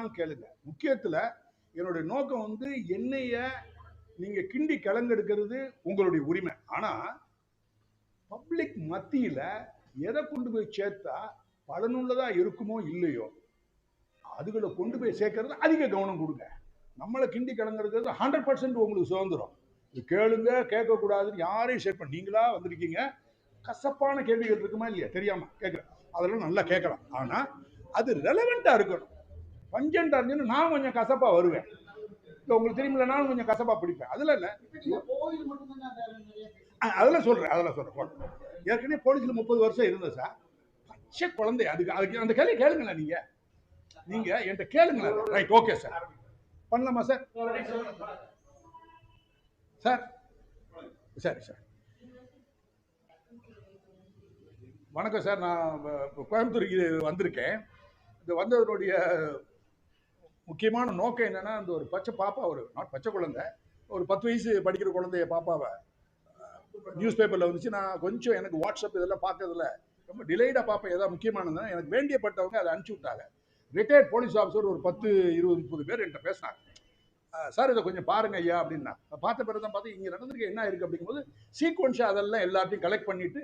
வேணாலும் கேளுங்க. முக்கியத்துல என்னுடைய நோக்கம் வந்து என்னைய நீங்க கிண்டி கிளங்கெடுக்கிறது உங்களுடைய உரிமை. ஆனா பப்ளிக் மத்தியில எதை கொண்டு போய் சேர்த்தா பலனுள்ளதா இருக்குமோ இல்லையோ அதுகளை கொண்டு போய் சேர்க்கறது அதிக கவனம் கொடுங்க. நம்மளை கிண்டி கிளங்குறது 100% உங்களுக்கு சுதந்திரம். இது கேளுங்க கேட்கக்கூடாதுன்னு யாரையும் ஷேர் பண்ண. நீங்களா வந்திருக்கீங்க, கசப்பான கேள்விகள் இருக்குமா இல்லையா தெரியாம கேட்கலாம், அதெல்லாம் நல்லா கேட்கலாம். ஆனா அது ரெலவெண்டா இருக்கணும். பஞ்சண்டா இருந்துன்னு நான் கொஞ்சம் கசப்பா வருவேன். உங்களுக்கு தெரியுமில்ல, நானும் கொஞ்சம் கசப்பா பிடிப்பேன். அதுல இல்ல, அதெல்லாம் சொல்றேன். ஏற்கனவே போலீஸ்ல 30 வருஷம் இருந்தேன் சார். பச்சை குழந்தை. அதுக்கு அந்த கேள்வி கேளுங்களேன். நீங்க என்கிட்ட கேளுங்களேன். ரைட், ஓகே சார், பண்ணலாமா சார்? சார் சரி சார், வணக்கம் சார். நான் கோயம்புத்தூருக்கு வந்திருக்கேன். இது வந்ததனுடைய முக்கியமான நோக்கம் என்னன்னா, அந்த ஒரு பச்சை பாப்பா, ஒரு பச்சை குழந்தை, ஒரு 10 வயசு படிக்கிற குழந்தைய பாப்பாவை நியூஸ் பேப்பர்ல வந்துச்சு. நான் கொஞ்சம் எனக்கு வாட்ஸ்அப் இதெல்லாம் பார்க்கறதுல ரொம்ப டிலேடா பார்ப்பேன். ஏதாவது முக்கியமானதுன்னா எனக்கு வேண்டியப்பட்டவங்க அதை அனுப்பிச்சு விட்டாங்க. ரிட்டையர்ட் போலீஸ் ஆஃபீஸர் ஒரு 10, 20, 30 பேர் என்கிட்ட பேசினாங்க. சார் இதை கொஞ்சம் பாருங்க ஐயா அப்படின்னா. பார்த்த பிறகு தான் பார்த்து இங்கே நடந்திருக்கு என்ன இருக்கு அப்படிங்கும்போது சீக்வன்ஸாக அதெல்லாம் எல்லாத்தையும் கலெக்ட் பண்ணிட்டு,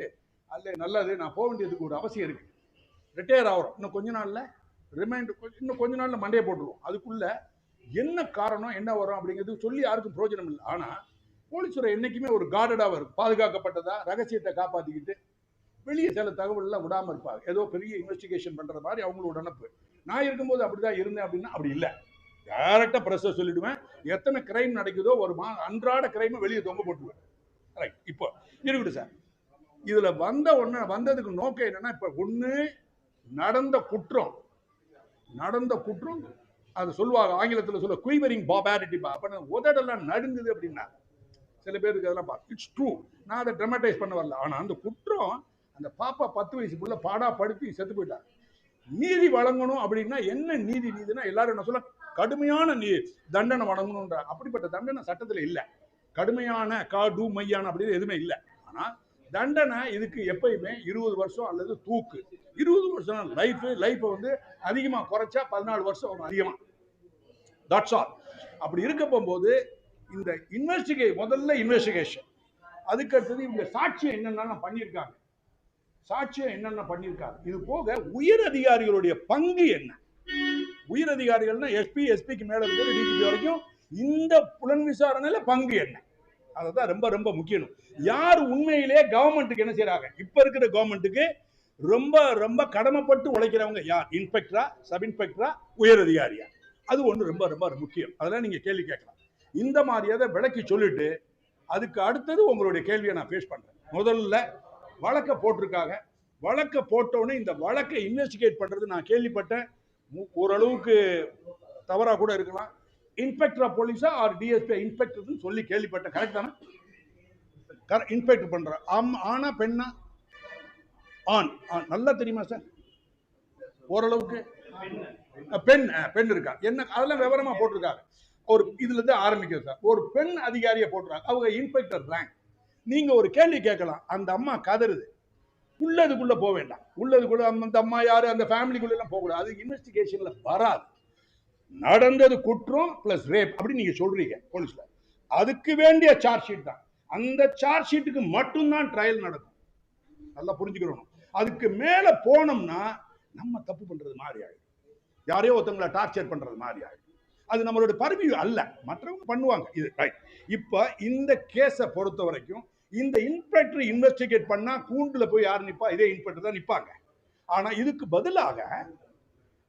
அல்ல நல்லது, நான் போக வேண்டியதுக்கு ஒரு அவசியம் இருக்கு, ரிட்டையர் ஆகிறோம் இன்னும் கொஞ்ச நாள்ல, இன்னும் கொஞ்ச நாள்ல மண்டையை போட்டுருவோம், அதுக்குள்ள என்ன காரணம் என்ன வரும் அப்படிங்கிறது சொல்லி யாருக்கும் பிரயோஜனம் இல்லை. ஆனா போலீஸ்துறை என்னைக்குமே ஒரு கார்டடாக இருக்கும், பாதுகாக்கப்பட்டதா, ரகசியத்தை காப்பாற்றிக்கிட்டு வெளியே சில தகவல் எல்லாம் விடாம இருப்பாங்க. ஏதோ பெரிய இன்வெஸ்டிகேஷன் பண்ற மாதிரி அவங்களோட நினப்பு. நான் இருக்கும்போது அப்படிதான் இருந்தேன் அப்படின்னா அப்படி இல்லை. டைரக்டா பிரஸ் சொல்லிடுவேன். எத்தனை கிரைம் நடக்குதோ ஒரு அன்றாட கிரைம் வெளியே தொங்க போட்டுருவேன். ரைட், இப்போ இருக்கட்டும் சார். இதுல வந்ததுக்கு நோக்கம் என்னன்னா, இப்ப ஒண்ணு நடந்த குற்றம் அது சொல்லுவாங்க ஆங்கிலத்தில் சொல்ல குயிவரிங் பாபாரிட்டி, உதடெல்லாம் நடுங்குது அப்படின்னா சில பேருக்கு அதெல்லாம் இட்ஸ் ட்ரூ. நான் அதை ட்ரமாட்டைஸ் பண்ண வரல. ஆனா அந்த குற்றம், அந்த பாப்பா 10 வயசுக்குள்ள பாடா படுத்தி செத்து போயிட்டாங்க. நீதி வழங்கணும் அப்படின்னா என்ன நீதினா எல்லாரும் என்ன சொல்ல, கடுமையான தண்டனை வழங்கணும்ன்ற. அப்படிப்பட்ட தண்டனை சட்டத்தில் இல்லை. கடுமையான மையான அப்படின்னு எதுவுமே இல்லை. ஆனா தண்டனை இதுக்கு எப்பயுமே 20 வருஷம் அல்லது தூக்கு. 20 வருஷம் லைஃப் வந்து அதிகமா குறைச்சா 14 வருஷம் அதிகமா. That's all. அப்படி இருக்க போகும்போது இந்த முதல்ல இன்வெஸ்டிகேஷன், அதுக்கு அடுத்தது இவங்க சாட்சியம் என்னென்ன பண்ணியிருக்காங்க, இது போக உயர் அதிகாரிகளுடைய பங்கு என்ன. உயர் அதிகாரிகள்னா எஸ்பிக்கு மேல இருக்கிற டிஜிபி வரைக்கும் இந்த புலன் விசாரணையில பங்கு என்ன, அதுதான் ரொம்ப ரொம்ப முக்கியம். யார் உண்மையிலே கவர்மெண்ட்டுக்கு என்ன செய்யறாங்க, இப்ப இருக்கிற கவர்மெண்ட்டுக்கு ரொம்ப ரொம்ப கடமைப்பட்டு உழைக்கிறவங்க யார், இன்ஸ்பெக்டரா, சப் இன்ஸ்பெக்டரா, உயர் அதிகாரியா, அது ஒண்ணு ரொம்ப ரொம்ப முக்கியம். அதெல்லாம் நீங்க கேள்வி கேட்கலாம். இந்த மாதிரியாத விளக்கி சொல்லிட்டு அதுக்கு அடுத்தது உங்களுடைய கேள்வியை நான் பேஸ் பண்றேன். முதல்ல வழக்க போட்டிருக்காங்க. வழக்க போட்டோன்னே இந்த வழக்கை இன்வெஸ்டிகேட் பண்றது நான் கேள்விப்பட்டேன், ஓரளவுக்கு தவறா கூட இருக்கலாம். இன்ஸ்பெக்டர் ஆஃப் போலீஸா ஆர் டிஎஸ்பி இன்ஸ்பெக்டர் சொல்லி கேள்விப்பட்டேன். கரெக்ட் தானே? இன்ஸ்பெக்டர் பண்ற ஆனா பெண்ணா? ஆண். நல்லா தெரியுமா சார்? ஓரளவுக்கு பெண் இருக்கா என்ன, அதெல்லாம் விவரமா போட்டிருக்காங்க. ஒரு இதுல இருந்து ஆரம்பிக்கிறது சார். ஒரு பெண் அதிகாரியை போட்டுறாங்க, அவங்க இன்ஸ்பெக்டர் ரேங்க். நீங்க ஒரு கேள்வி கேட்கலாம், அந்த அம்மா கதறுது, உள்ளதுக்குள்ள போக வேண்டாம். உள்ளதுக்குள்ள அந்த அம்மா யாரு, அந்த ஃபேமிலிக்குள்ள எல்லாம் போகக்கூடாது, அது இன்வெஸ்டிகேஷன்ல வராது. நடந்தது குற்றம் பிளஸ் ரேப் அப்படி நீங்க சொல்றீங்க போலீஸ்ல, அதுக்கு வேண்டிய சார்ஜ் ஷீட் தான். அந்த சார்ஜ் ஷீட்டுக்கு மட்டும்தான் ட்ரையல் நடக்கும். நல்லா புரிஞ்சுக்கிறோம். அதுக்கு மேல போனோம்னா நம்ம தப்பு பண்றது மாதிரி ஆயிடும், யாரையோ ஒருத்தவங்களை டார்ச்சர் பண்றது மாதிரி ஆயிடும். அது நம்மளோட பர்வியூ அல்ல, மற்றவங்க பண்ணுவாங்க. இது ரைட். இப்ப இந்த கேஸை பொறுத்த வரைக்கும் இந்த இன்ஸ்பெக்டர் இன்வெஸ்டிகேட் பண்ணா கூண்டுல போய் யார் நிப்பா, இதே இன்ஸ்பெக்டர் தான் நிப்பாங்க. ஆனா இதுக்கு பதிலாக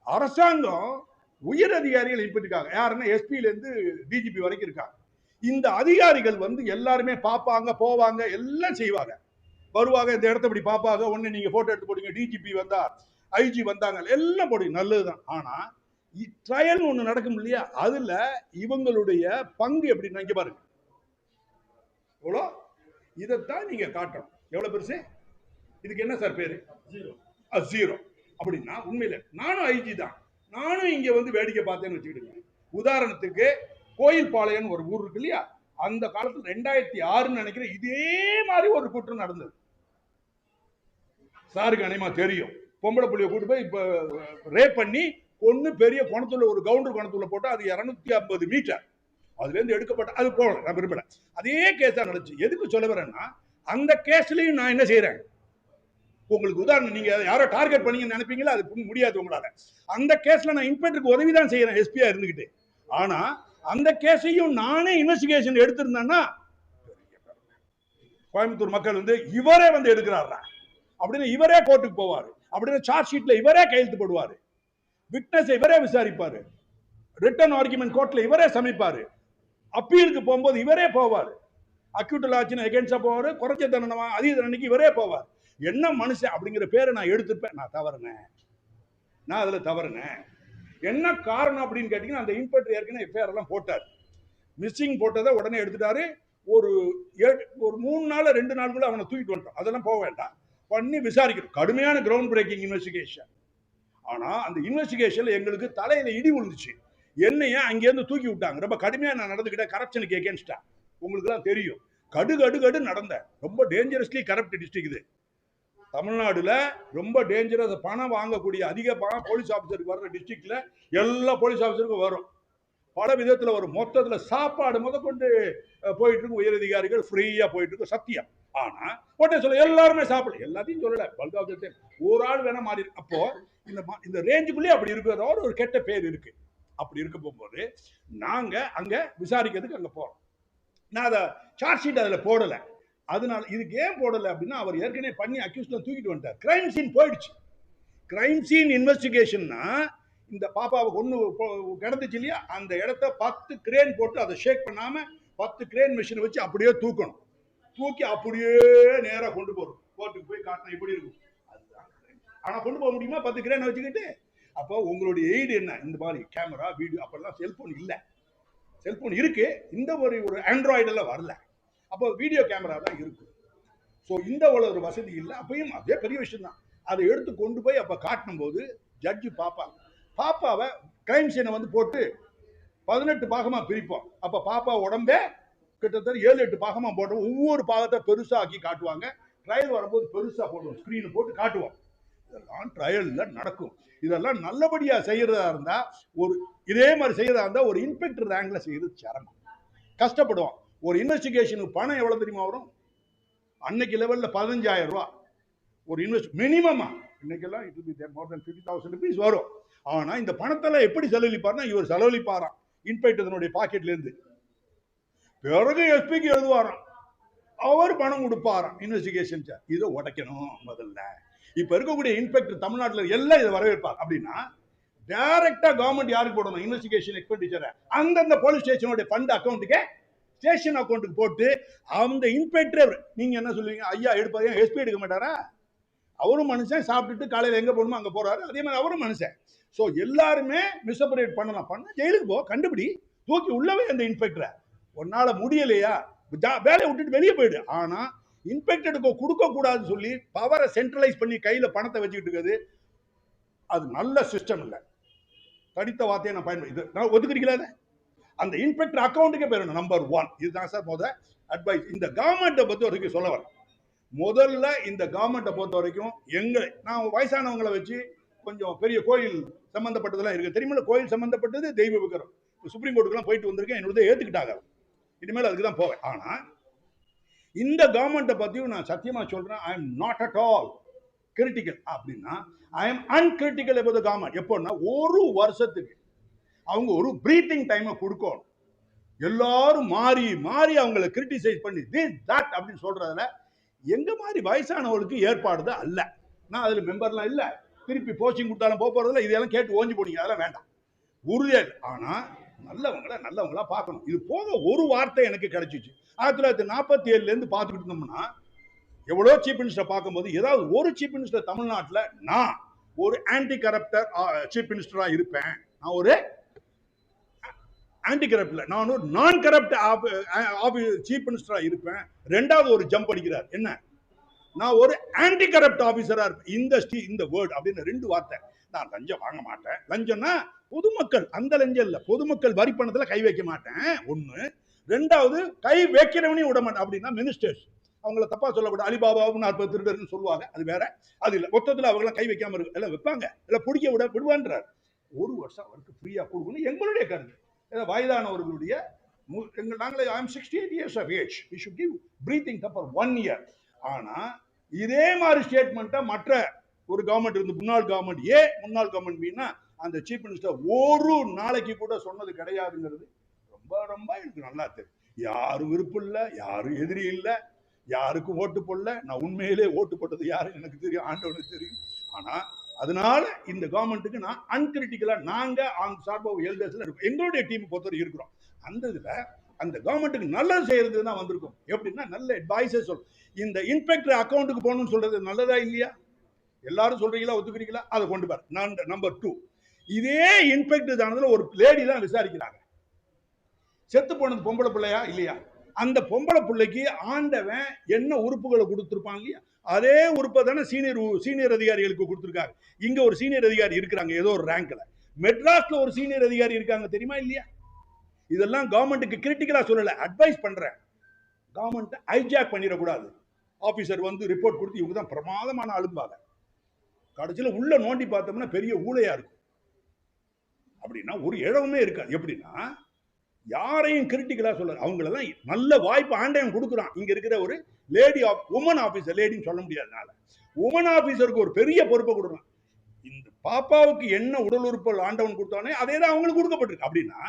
அரசாங்கம் உயர் அதிகாரிகள் இருக்காங்க. யாருன்னா எஸ்பில இருந்து டிஜிபி வரைக்கும் இருக்காங்க. இந்த அதிகாரிகள் வந்து எல்லாருமே பார்ப்பாங்க, போவாங்க, எல்லாம் செய்வாங்க, வருவாங்க, இந்த இடத்த இப்படி பார்ப்பாங்க. ஒண்ணு நீங்க போட்டோ எடுத்து போடுங்க, டிஜிபி வந்தா, ஐஜி வந்தாங்க, எல்லாம் போடுங்க, நல்லதுதான். ஆனா ட்ரையல் ஒண்ணு நடக்கும் இல்லையா, அதுல இவங்களுடைய பங்கு எப்படி நினைக்க பாருங்க. எவ்வளோ, இதைத்தான் நீங்க காட்டணும். எவ்வளவு பெருசு, இதுக்கு என்ன சார் பேரு? ஜீரோ. அப்படின்னா உண்மையில நானும் ஐஜி தான், நானும் இங்க வந்து வேடிக்கை பார்த்தேன்னு வச்சுக்கிடுங்க. உதாரணத்துக்கு கோயில் பாளையம் ஒரு ஊர் இருக்கு இல்லையா, அந்த காலத்துல 2006 நினைக்கிறேன், இதே மாதிரி ஒரு குற்றம் நடந்தது. சாருக்கு அனைமா தெரியும். பொம்பளை புள்ளிய கூட்டு போய் இப்ப ரேப் பண்ணி ஒண்ணு பெரிய குணத்துல ஒரு கவுண்டர் குணத்துல போட்டு அது 250 மீட்டர் அதுல இருந்து எடுக்கப்பட்ட அது போகல, நான் விரும்பல. அதே கேஸ் தான் நடந்துச்சு. எதுக்கு சொல்ல வரேன்னா, அந்த கேஸ்லயும் நான் என்ன செய்யறேன், உங்களுக்கு உதாரணம், நீங்க யாரோ டார்கெட் பண்ணீங்கன்னு நினைப்பீங்களா, அது முடியாது உங்களால. அந்த கேஸ்ல நான் இன்ஸ்பெக்டருக்கு உதவி தான் செய்யறேன், எஸ்பியா இருந்துகிட்டு. ஆனா அந்த கேஸையும் நானே இன்வெஸ்டிகேஷன் எடுத்திருந்தேன்னா, கோயம்புத்தூர் மக்கள் வந்து இவரே வந்து எடுக்கிறாரா அப்படின்னு இவரே கோர்ட்டுக்கு போவாரு, அப்படின்னு சார்ஜ் ஷீட்ல இவரே கையெழுத்து போடுவாரு, விட்னஸ் இவரே விசாரிப்பாரு, ரிட்டன் ஆர்குமெண்ட் கோர்ட்ல இவரே சமைப்பாரு, அப்பீலுக்கு போகும்போது இவரே போவார், அக்யூட்டல் ஆச்சுன்னு எகென்ஸ்டா போவாரு, குறைச்ச தண்டனை அதிக தண்டனைக்கு இவரே போவார். என்ன மனுஷன் அப்படிங்கிற பேரை நான் எடுத்துப்பேன். நான் தவறுனேன், நான் அதுல தவறுனேன். என்ன காரணம் அப்படின்னு கேட்டீங்கன்னா, அந்த இன்ஸ்பெக்டர் ஏற்கனவே எஃப்ஐஆர் எல்லாம் போட்டார், மிஸ்ஸிங் போட்டதை உடனே எடுத்துட்டாரு. ஒரு 3 நாள் 2 நாளுக்குள்ள அவனை தூக்கிட்டு வந்துட்டோம். அதெல்லாம் போக வேண்டாம், பண்ணி விசாரிக்கணும். கடுமையான கிரவுண்ட் பிரேக்கிங் இன்வெஸ்டிகேஷன். ஆனா அந்த இன்வெஸ்டிகேஷன்ல எங்களுக்கு தலையில இடி விழுந்துச்சு. என்னைய அங்கேருந்து தூக்கி விட்டாங்க. ரொம்ப கடுமையா நான் நடந்துக்கிட்டேன், கரப்ஷனுக்கு எகேன்ஸ்டா. உங்களுக்கு எல்லாம் தெரியும், கடு கடு கடு நடந்த ரொம்ப டேஞ்சரஸ்லி கரப்ட் டிஸ்ட்ரிக்ட் இது. தமிழ்நாடுல ரொம்ப டேஞ்சரஸ், பணம் வாங்கக்கூடிய அதிக பணம் போலீஸ் ஆபீசருக்கு வர்ற டிஸ்ட்ரிக்ட்ல எல்லா போலீஸ் ஆபீசருக்கும் வரும், பல விதத்துல வரும். மொத்தத்துல சாப்பாடு முதற்கொண்டு போயிட்டு இருக்கு, உயரதிகாரிகள் ஃப்ரீயா போயிட்டு இருக்கு, சத்தியம். ஆனா உடனே சொல்ல எல்லாருமே சாப்பிடல, எல்லாத்தையும் சொல்லல, பல்காபத்தை ஒரு ஆள் வேணா மாறி. அப்போ இந்த ரேஞ்சுக்குள்ளே அப்படி இருக்கிறதோட ஒரு கெட்ட பேர் இருக்கு. அப்படி இருக்க போகும்போது நாங்க அங்க விசாரிக்கிறதுக்கு அங்க போறோம். நான் அதை சார்ஜ் ஷீட் அதுல போடல. அதனால இதுக்கு ஏன் போடல அப்படின்னா, அவர் ஏற்கனவே பண்ணி அக்யூஸ்ட்ல தூக்கிட்டு வந்துட்டார், கிரைம் சீன் போயிடுச்சு. கிரைம் சீன் இன்வெஸ்டிகேஷன்னா, இந்த பாப்பாவை கொண்டு கிடந்துச்சு இல்லையா, அந்த இடத்த 10 கிரேன் போட்டு அதை ஷேக் பண்ணாம 10 கிரேன் மிஷின் வச்சு அப்படியே தூக்கணும். தூக்கி அப்படியே நேரா கொண்டு போறோம், கோர்ட்டுக்கு போய் காட்டினா இப்படி இருக்கும். அதுதான். ஆனா கொண்டு போக முடியுமா 10 கிரேன் வச்சுக்கிட்டு? அப்போ உங்களுடைய எய்டு என்ன, இந்த மாதிரி கேமரா வீடியோ, அப்பெல்லாம் செல்போன் இல்லை, செல்போன் இருக்கு, இந்த ஒரு ஆண்ட்ராய்டு எல்லாம் வரல, அப்போ வீடியோ கேமரா தான் இருக்கு. ஸோ இந்த ஒரு வசதி இல்லை. அப்பயும் அதே பெரிய விஷயம் தான். அதை எடுத்து கொண்டு போய் அப்ப காட்டும் போது ஜட்ஜு பாப்பாவை கிரைம் சீனை வந்து போட்டு 18 பாகமா பிரிப்போம். அப்ப பாப்பா உடம்பே கிட்டத்தட்ட 7-8 பாகமா போட்டோம். ஒவ்வொரு பாகத்தை பெருசா ஆக்கி காட்டுவாங்க. ட்ரையல் வரும்போது பெருசா போடுவோம், ஸ்கிரீன் போட்டு காட்டுவோம். இதெல்லாம் ட்ரையல்ல நடக்கும். இதெல்லாம் நல்லபடியா செய்யறதா இருந்தா, ஒரு இதே மாதிரி செய்யறதா இருந்தா ஒரு இன்ஸ்பெக்டர் ரேங்க்ல செய்யறது சிரமம், கஷ்டப்படுவோம். ஒரு இன்வெஸ்டிகேஷனுக்கு பணம் எவ்வளவு தெரியுமா வரும்? அன்னைக்கு லெவல்ல 15,000 ரூபாய் ஒரு இன்வெஸ்ட் மினிமமா. இன்னைக்கெல்லாம் it will be more then 50,000 rupees வரும். ஆனா இந்த பணத்தெல்லாம் எப்படி செலவழிப்பார்னா, இவர் செலவழிப்பாராம் இன்ஸ்பெக்டருடைய பாக்கெட்ல இருந்து. பிறகு எஸ்பிக்கு எழுதுவாராம், அவர் பணம் கொடுப்பாராம் இன்வெஸ்டிகேஷன். இதை உடைக்கணும் முதல்ல. இப்ப இருக்கக்கூடிய இன்ஸ்பெக்டர் தமிழ்நாட்டில் எல்லாம் இதை வரவேற்பார். அப்படின்னா டைரக்டா கவர்மெண்ட் யாருக்கு போடணும் இன்வெஸ்டிகேஷன் எக்ஸ்பெண்டிச்சரை? அந்தந்த போலீஸ் ஸ்டேஷனுடைய ஃபண்ட் அக்கௌண்ட்டுக்கு, ஸ்டேஷன் அக்கௌண்ட்டுக்கு போட்டு அந்த இன்ஸ்பெக்டர், நீங்க என்ன சொல்லுவீங்க, ஐயா எடுப்பாரு, எஸ்பி எடுக்க மாட்டாரா? அவரும் மனுஷன், சாப்பிட்டுட்டு காலையில் எங்க போகணுமோ அங்க போறாரு, அதே மாதிரி அவரும் மனுஷன். ஸோ எல்லாருமே மிஸ்அப்ரேட் பண்ணலாம், பண்ண ஜெயிலுக்கு போ, கண்டுபிடி, தூக்கி உள்ளவே அந்த இன்ஸ்பெக்டரை. உன்னால முடியலையா வேலையை விட்டுட்டு வெளியே போயிடு. ஆனா இன்ஸ்பெக்டருக்கு கொடுக்க கூடாதுன்னு சொல்லி பவரை சென்ட்ரலைஸ் பண்ணி கையில பணத்தை வச்சுக்கிட்டு இருக்குது, அது நல்ல சிஸ்டம் இல்லை. தடித்த வார்த்தையை நான் பயன்படுத்தி நான் ஒத்துக்கிறீங்களா? அந்த இன்ஸ்பெக்டர் அக்கௌண்ட்டுக்கே போயிடணும், நம்பர் 1. இதுதான் சார் முதல் அட்வைஸ். இந்த கவர்மெண்ட்டை பொறுத்த வரைக்கும் சொல்ல வரேன். முதல்ல இந்த கவர்மெண்ட்டை பொறுத்த வரைக்கும் நான் வயசானவங்களை வச்சு கொஞ்சம் பெரிய கோயில் சம்பந்தப்பட்டதெல்லாம் இருக்கு தெரியுமா? கோயில் சம்பந்தப்பட்டது தெய்வ விக்கிரம், சுப்ரீம் கோர்ட்டுக்குலாம் போயிட்டு வந்திருக்கேன், என்னோட ஏத்துக்கிட்டாங்க, இனிமேல் அதுக்கு தான் போவேன். ஆனா இந்த கவர்மெண்ட்டை பத்தியும் நான் சத்தியமா சொல்றேன், I am not at all critical. அப்படின்னா I am uncritical about the government. எப்போன்னா, ஒரு வருஷத்துக்கு அவங்க ஒரு பிரீத்திங் டைமை கொடுக்கணும். எல்லாரும் மாறி மாறி அவங்களை கிரிட்டிசைஸ் பண்ணி திஸ் தட் அப்படின்னு சொல்றதுல எங்க மாதிரி வயசானவர்களுக்கு ஏற்பாடு தான் அல்ல. நான் அதுல மெம்பர்லாம் இல்ல, திருப்பி போஸ்டிங் கொடுத்தாலும் போறதில்ல, இதெல்லாம் கேட்டு ஓஞ்சி போனீங்க, அதெல்லாம் வேண்டாம், உறுதியா. ஆனா நல்லவங்களா பார்க்கணும். இது போக ஒரு வார்த்தை எனக்கு கிடைச்சிச்சு. 1947 இருந்து பார்த்துக்கிட்டு இருந்தோம்னா, எவ்வளோ சீஃப் மினிஸ்டர் பார்க்கும்போது, ஏதாவது ஒரு சீஃப் மினிஸ்டர் தமிழ்நாட்டில் நான் ஒரு ஆன்டி கரப்டர் சீஃப் மினிஸ்டரா இருப்பேன், நான் ஒரு ஆன்டி கரப்ட்ல நான் ஒரு நான் கரப்ட் சீஃப் மினிஸ்டரா இருப்பேன். ரெண்டாவது ஒரு ஜம்ப் அடிக்கிறார், என்ன, நான் ஒரு ஆன்டி கரப்ட் ஆபீசரா இருப்பேன். இந்த வேர்ட் அப்படின்னு 2 வார்த்தை. நான் லஞ்சம் வாங்க மாட்டேன், லஞ்சம்னா பொதுமக்கள், அந்த லஞ்சம் இல்ல, பொதுமக்கள் வரி பணத்துல கை வைக்க மாட்டேன், ஒண்ணு. ரெண்டாவது கை வைக்கிறவனையும் விட மாட்டேன். அப்படின்னா மினிஸ்டர்ஸ், அவங்கள தப்பா சொல்லக்கூடாது, அலிபாபாவும் 40 திருடர்னு சொல்லுவாங்க, அது வேற. அது இல்ல, மொத்தத்தில் அவங்களாம் கை வைக்காம இருக்கு, எல்லாம் வைப்பாங்க, எல்லாம் பிடிக்க விடுவான்றார். 1 வருஷம் அவருக்கு ஃப்ரீயா கொடுக்கணும் எங்களுடைய கருத்து. வயதானவர்களுடைய நாங்களே I am 68 years of age. We should give breathing time for 1 year. ஆனா இதே மாதிரி ஸ்டேட்மெண்ட்டை மற்ற ஒரு கவர்மெண்ட் இருந்து முன்னாள் கவர்மெண்ட் முன்னாள் கவர்மெண்ட் பீனா அந்த சீஃப் மினிஸ்டர் ஒரு நாளைக்கு கூட சொன்னது கிடையாதுங்கிறது ரொம்ப ரொம்ப எனக்கு நல்லா தெரியும். யாரும் விருப்பம் இல்லை, யாரும் எதிரி இல்லை, யாருக்கும் ஓட்டு போடல. நான் உண்மையிலே ஓட்டு போட்டது யாரும் எனக்கு தெரியும், ஆண்டவனுக்கு தெரியும். ஆனா அதனால இந்த கவர்மெண்ட்டுக்கு நான் அன்கிரிட்டிக்கலா நாங்க சார்பாக எல்டர்ஸ்ல இருக்கோம், எங்களுடைய டீம் பொறுத்தவரை இருக்கிறோம். அந்த இதுல அந்த கவர்மெண்ட்டுக்கு நல்லது செய்யறது தான் வந்திருக்கும். எப்படின்னா நல்ல அட்வைஸே சொல்லும். இந்த இன்ஸ்பெக்டர் அக்கௌண்ட்டுக்கு போகணும்னு சொல்றது நல்லதா இல்லையா? எல்லாரும் சொல்றீங்களா, ஒத்துக்கிறீங்களா? அதை கொண்டு பாரு. நம்பர் 2, இதே இன்ஸ்பெக்டர் ஆனதுல ஒரு லேடி தான் விசாரிக்கிறாங்க. செத்து போனது பொம்பளை பிள்ளையா இல்லையா? அந்த பொம்பளை பிள்ளைக்கு ஆண்டவன் என்ன உறுப்புகளை கொடுத்துருப்பான் இல்லையா, அதே உறுப்பை தானே சீனியர் அதிகாரிகளுக்கு கொடுத்துருக்காங்க. இங்க ஒரு சீனியர் அதிகாரி இருக்கிறாங்க ஏதோ ஒரு ரேங்க்ல. மெட்ராஸ்ல ஒரு சீனியர் அதிகாரி இருக்காங்க, தெரியுமா இல்லையா? இதெல்லாம் கவர்மெண்ட்டுக்கு கிரிட்டிக்கலா சொல்லல, அட்வைஸ் பண்றேன். கவர்மெண்ட் ஹைஜாக் பண்ணிடக்கூடாது. ஆபீசர் வந்து ரிப்போர்ட் கொடுத்து இவங்க தான் பிரமாதமான ஆளும்பாங்க, கடைசியில் உள்ள நோண்டி பார்த்தோம்னா பெரிய ஊழையா இருக்கும். அப்படின்னா ஒரு இடமே இருக்காது. எப்படின்னா யாரையும் கிரிட்டிக்கலா சொல்ல, அவங்களெல்லாம் நல்ல வாய்ப்பு ஆண்டவன் கொடுக்குறான். இங்க இருக்கிற ஒரு லேடி உமன் ஆபீசர், லேடின்னு சொல்ல முடியாதனால உமன் ஆபீசருக்கு ஒரு பெரிய பொறுப்பை கொடுக்குறான். இந்த பாப்பாவுக்கு என்ன உடல் உறுப்புகள் ஆண்டவன் கொடுத்தானே அதே தான் அவங்களுக்கு கொடுக்கப்பட்டிருக்கு. அப்படின்னா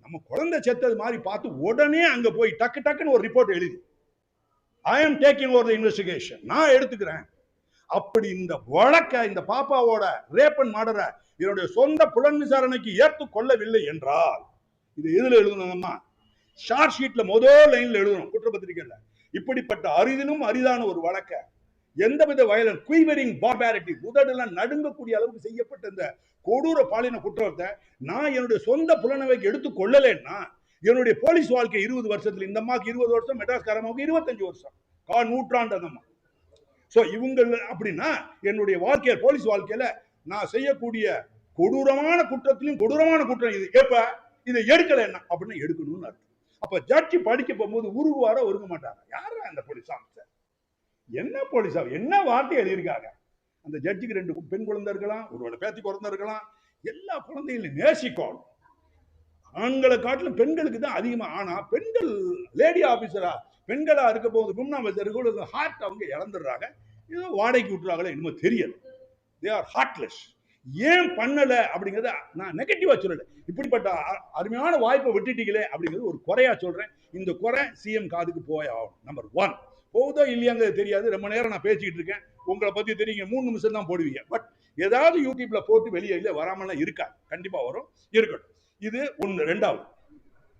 நம்ம குழந்தை செத்தது மாதிரி பார்த்து உடனே அங்க போய் டக்கு டக்குன்னு ஒரு ரிப்போர்ட் எழுதி I am taking over the investigation, நான் எடுத்துக்கிறேன். அப்படி இந்த வழக்க, இந்த பாப்பாவோட ரேப் அண்ட் மர்டரை என்னுடைய சொந்த புலன் விசாரணைக்கு ஏற்றுக்கொள்ளவில்லை என்றால் இது எதுல எழுதணும்னா ஷார்ட் ஷீட்ல முதல் லைன்ல எழுதணும் குற்றப்பத்திரிகையில. இப்படிப்பட்ட அரிதிலும் அரிதான ஒரு வழக்க, எந்தவித வயலன்ஸ், குய்வரிங் பார்பாரிட்டி, உதடெல்லாம் நடுங்கக்கூடிய அளவுக்கு செய்யப்பட்ட இந்த கொடூர பாலின குற்றத்தை நான் என்னுடைய சொந்த புலனவைக்கு எடுத்துக் கொள்ளலைன்னா என்னுடைய போலீஸ் வாழ்க்கை 20 வருஷத்துல, இந்த அம்மாக்கு 20 வருஷம், மெட்ராஸ்காரமாவுக்கு 25 வருஷம், நூற்றாண்டு அந்த அம்மா. சோ இவங்க அப்படின்னா என்னுடைய வாழ்க்கையில, போலீஸ் வாழ்க்கையில நான் செய்யக்கூடிய கொடூரமான குற்றத்திலும் கொடூரமான குற்றம் இது. எப்ப இதை எடுக்கல என்ன அப்படின்னு எடுக்கணும்னு அர்த்தம். அப்ப ஜட்ஜி படிக்க போகும்போது உருவார ஒருங்க மாட்டாங்க. யாரா அந்த போலீஸ் ஆஃபீஸர், என்ன போலீஸ் என்ன வார்த்தை எழுதியிருக்காங்க? அந்த ஜட்ஜுக்கு 2 பெண் குழந்தை இருக்கலாம், ஒருவேளை பேத்தி குழந்தை இருக்கலாம். எல்லா குழந்தைகளையும் நேசிக்கணும். ஆண்களை காட்டிலும் பெண்களுக்கு தான் அதிகமா. ஆனா பெண்கள் லேடி ஆபீசரா பெண்களா இருக்க போது கும்னாமேசர்கள் ஹார்ட் அவங்க இழந்துடுறாங்க. ஏதோ வாடகைக்கு விட்டுறாங்களே இன்னும் தெரியல. They are heartless. ஏன் பண்ணல அப்படிங்கறத நான் நெகட்டிவா சொல்லல, இப்படிப்பட்ட அருமையான வாய்ப்பை விட்டுட்டீங்களே அப்படிங்கிறது ஒரு குறையா சொல்றேன். இந்த குறை சிஎம் காதுக்கு போய் ஆகும். நம்பர் 1 போகுதோ இல்லையாங்கிறது தெரியாது. ரொம்ப நேரம் நான் பேசிக்கிட்டு இருக்கேன், உங்களை பத்தி தெரியுங்க, 3 நிமிஷம் தான் போடுவீங்க. பட் ஏதாவது யூடியூப்ல போட்டு வெளியே இல்லை வராமலாம் இருக்கா, கண்டிப்பா வரும், இருக்கட்டும். இது ஒண்ணு. 2வது,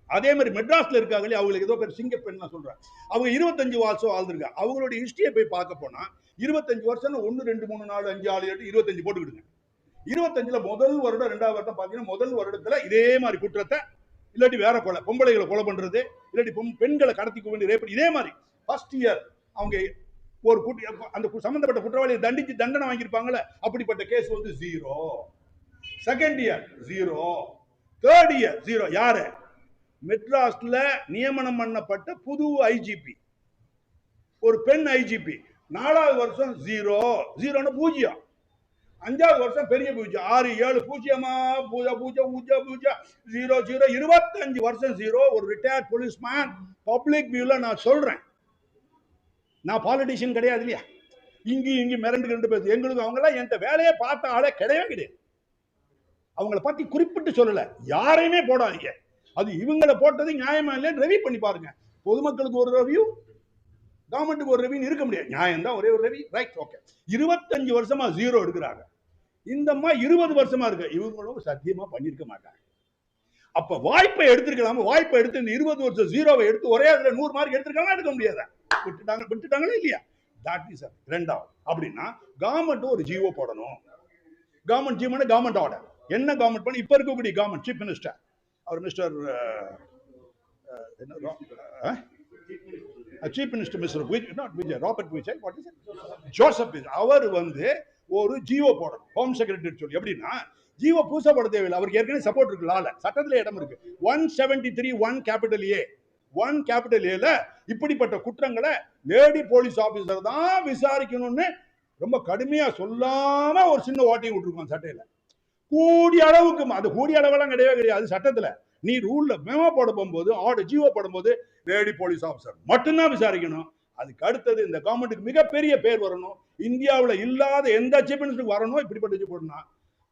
அதே மாதிரி மெட்ராஸ்ல இருக்காங்களே அவங்களுக்கு ஏதோ பேர் சிங்கப்பெண் சொல்றாங்க, அவங்க 25 வருஷம் வாழ்ந்துருக்காங்க. அவங்களுடைய ஹிஸ்டரியை போய் பார்க்க போனா 25 வருஷம் 1 2 3 4 5 6 7 25 போட்டுக்கிடுங்க. 25ல முதல் வருடம் 2வது வருடம் பாத்தீங்கன்னா முதல் வருடத்துல இதே மாதிரி குற்றத்தை, இல்லாட்டி வேற கொலை, பொம்பளைகளை கொலை பண்றது, இல்லாட்டி பெண்களை கடத்திக்க வேண்டிய ரேப், இதே மாதிரி ஃபர்ஸ்ட் இயர் அவங்க ஒரு அந்த சம்பந்தப்பட்ட குற்றவாளியை தண்டிச்சு தண்டனை வாங்கியிருப்பாங்கல்ல, அப்படிப்பட்ட கேஸ் வந்து 0. Second year 0, third year 0. யாரு? மெட்ராஸ்ல நியமனம் பண்ணப்பட்ட புது ஐஜிபி, ஒரு பெண் ஐஜிபி. 4வது வருஷம் 0, 0 5வது வருஷம் பெரிய பூஜை 6 7 பூஜ்ஜியமா பூஜா பூஜா பூஜா பூஜா 0 0 25 வருஷம் 0. ஒரு ரிட்டையர்ட் போலீஸ்மேன் பப்ளிக் வியூல நான் சொல்றேன், நான் பாலிட்டிஷியன் கிடையாது இல்லையா, இங்கி மிரண்டு பேசு. எங்களுக்கு அவங்க எல்லாம் எந்த வேலையை பார்த்த ஆளே கிடையவே கிடையாது. அவங்கள பத்தி குறிப்பிட்டு சொல்லல, யாரையுமே போடாதீங்க. அது இவங்களை போட்டது நியாயமா இல்லைன்னு ரெவி பண்ணி பாருங்க. பொதுமக்களுக்கு ஒரு ரெவியூ, கவர்மெண்ட்டுக்கு ஒரு ரெவியூ இருக்க முடியாது. நியாயம் தான், ஒரே ஒரு ரெவி, ரைட், ஓகே. 25 வருஷமா 0 எடுக்கிறாங்க. இந்த அம்மா 20 வருஷமா இருக்கு, இவங்களும் சத்தியமா பண்ணிருக்க மாட்டாங்க. அப்ப வாய்ப்பை எடுத்திருக்கலாம, வாய்ப்பை எடுத்து இந்த 20 வருஷம் 0வை எடுத்து ஒரே அதுல 100 மார்க் எடுத்திருக்காங்க, எடுக்க முடியாத விட்டுட்டாங்களா இல்லையா? தட் இஸ் 2வது. அப்படின்னா கவர்மெண்ட் ஒரு ஜிஓ போடணும். Government GO, government order. என்ன கவர்மெண்ட் பண்ணி இப்ப இருக்கக்கூடிய கவர்மெண்ட் சீஃப் மினிஸ்டர் அவர் mister chief minister mister Robert Vijay, what is it, Joseph Vijay, அவர் வந்து ஒரு ஜிஓ போடணும், ஹோம் செக்ரட்டரி சொல்லி. எப்படின்னா ஜிஓ புதுசா போட தேவையில்லை, அவருக்கு ஏற்கனவே சப்போர்ட் இருக்கு, லால சட்டத்துல இடம் இருக்கு. 173(1) கேபிட்டல் ஏ, 1 கேபிட்டல் ஏல இப்படிப்பட்ட குற்றங்களை லேடி போலீஸ் ஆபீசர் தான் விசாரிக்கணும்னு ரொம்ப கடுமையா சொல்லாம ஒரு சின்ன ஓட்டையும் விட்டுருக்கோம் சட்டையில. கூடிய அளவுக்கு அது கூடிய அளவெல்லாம் கிடையவே கிடையாது சட்டத்துல. நீ ரூல்ல மெமோ போட போகும்போது ஜிஓ போடும்போது லேடி போலீஸ் ஆஃபீஸர் மட்டும்தான் விசாரிக்கணும். அதுக்கு அடுத்தது இந்த கவர்மெண்ட்டுக்கு மிகப்பெரிய பேர் வரணும். இந்தியாவில் இல்லாத எந்த சீஃப் மினிஸ்டருக்கு வரணும் இப்படிப்பட்ட போடணும்.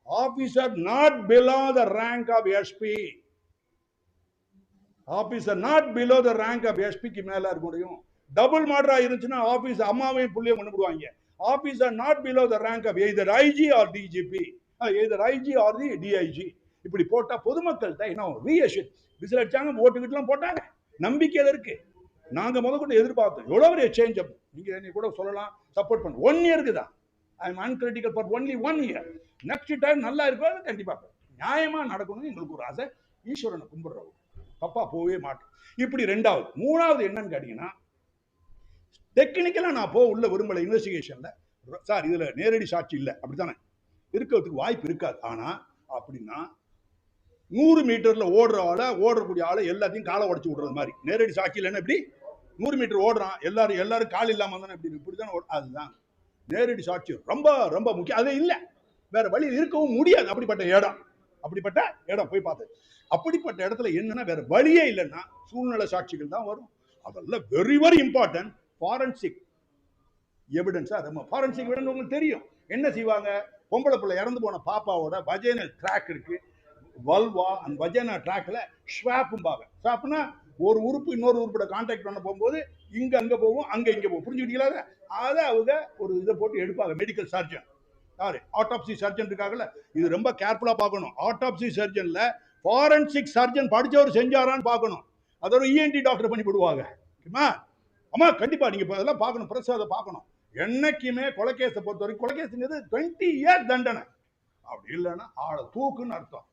Officer not below the rank of SP. Officer not below the rank of எஸ்பிக்கு மேல இருக்க முடியும். டபுள் மர்டரா இருந்துச்சுன்னா ஆபீஸ் அம்மாவையும் புள்ளையும் கொண்டு போடுவாங்க. Officer not below the rank of either IG or DGP, either IG or the DIG. இப்படி போட்டா பொதுமக்கள்கிட்ட என்ன ரீஅஷூர். விசில் அடிச்சாங்க, ஓட்டுக்கிட்டுலாம் போட்டாங்க. நம்பிக்கை இருக்கு. நாங்க முதல்கொண்டு எதிர்பார்த்தோம் எவ்வளவு பெரிய சேஞ்ச். நீங்க என்ன கூட சொல்லலாம் சப்போர்ட் பண்ண 1 இயருக்கு தான். I am uncritical for only 1 year. Next time நல்லா இருக்கும் கண்டிப்பா நியாயமா நடக்கணும். எங்களுக்கு ஒரு ஆசை. ஈஸ்வரனை கும்பிடுறோம், தப்பா போவே மாட்டோம். இப்படி ரெண்டாவது. மூணாவது என்னன்னு கேட்டீங்கன்னா, டெக்னிக்கலா நான் உள்ள விரும்பல இன்வெஸ்டிகேஷன்ல. சார் இதுல நேரடி சாட்சி இல்லை அப்படித்தானே, இருக்கிறதுக்கு வாய்ப்பு இருக்காது. ஆனா அப்படின்னா 100 மீட்டர்ல ஓடக்கூடிய ஆளை எல்லாத்தையும் காலை உடச்சு விடுறது மாதிரி நேரடி சாட்சி இல்லைன்னா இப்படி 100 மீட்டர் ஓடுறான், எல்லாரும் கால் இல்லாம தானே இப்படிதான். அதுதான் நேரடி சாட்சி ரொம்ப ரொம்ப முக்கியம். அது இல்லை, வேற வழி இருக்கவும் முடியாது. அப்படிப்பட்ட இடம் போய் பார்த்தது. அப்படிப்பட்ட இடத்துல என்னன்னா வேற வழியே இல்லைன்னா சூழ்நிலை சாட்சிகள் தான் வரும். அதெல்லாம் வெரி வெரி இம்பார்ட்டன்ட். ஃபாரன்சிக் எவிடன்ஸா ரொம்ப ஃபாரன்சிக் எவிடன்ஸ் உங்களுக்கு தெரியும். என்ன செய்வாங்க, பொம்பளை பிள்ளை இறந்து போன பாப்பாவோட வஜைனல் ட்ராக் இருக்கு, வல்வா அந்த வஜைனா ட்ராக்ல ஸ்வாப்பும்பாங்க. ஸ்வாப்னா ஒரு உறுப்பு இன்னொரு உறுப்போட கான்டாக்ட் பண்ண போகும்போது அங்க போகும், இங்க போகும். புரிஞ்சுக்கிட்டீங்களா? அதை அவங்க ஒரு இதை போட்டு எடுப்பாங்க. மெடிக்கல் சர்ஜன் யாரு, ஆட்டோப்சி சர்ஜன் இருக்காங்கல்ல, இது ரொம்ப கேர்ஃபுல்லா பார்க்கணும். ஆட்டோப்சி சர்ஜன்ல ஃபாரன்சிக் சர்ஜன் படிச்சவர் செஞ்சாரான்னு பார்க்கணும். அதோட இஎன்டி டாக்டர் பண்ணி விடுவாங்க. ஆமா கண்டிப்பா நீங்க அதெல்லாம் பார்க்கணும். பிரஸ் அதை பார்க்கணும். என்னைக்குமே கொலைகேஸை பொறுத்த வரைக்கும் கொலைகேஸுங்கிறது 20 இயர்ஸ் தண்டனை. அப்படி இல்லைன்னா ஆளை தூக்குன்னு அர்த்தம்.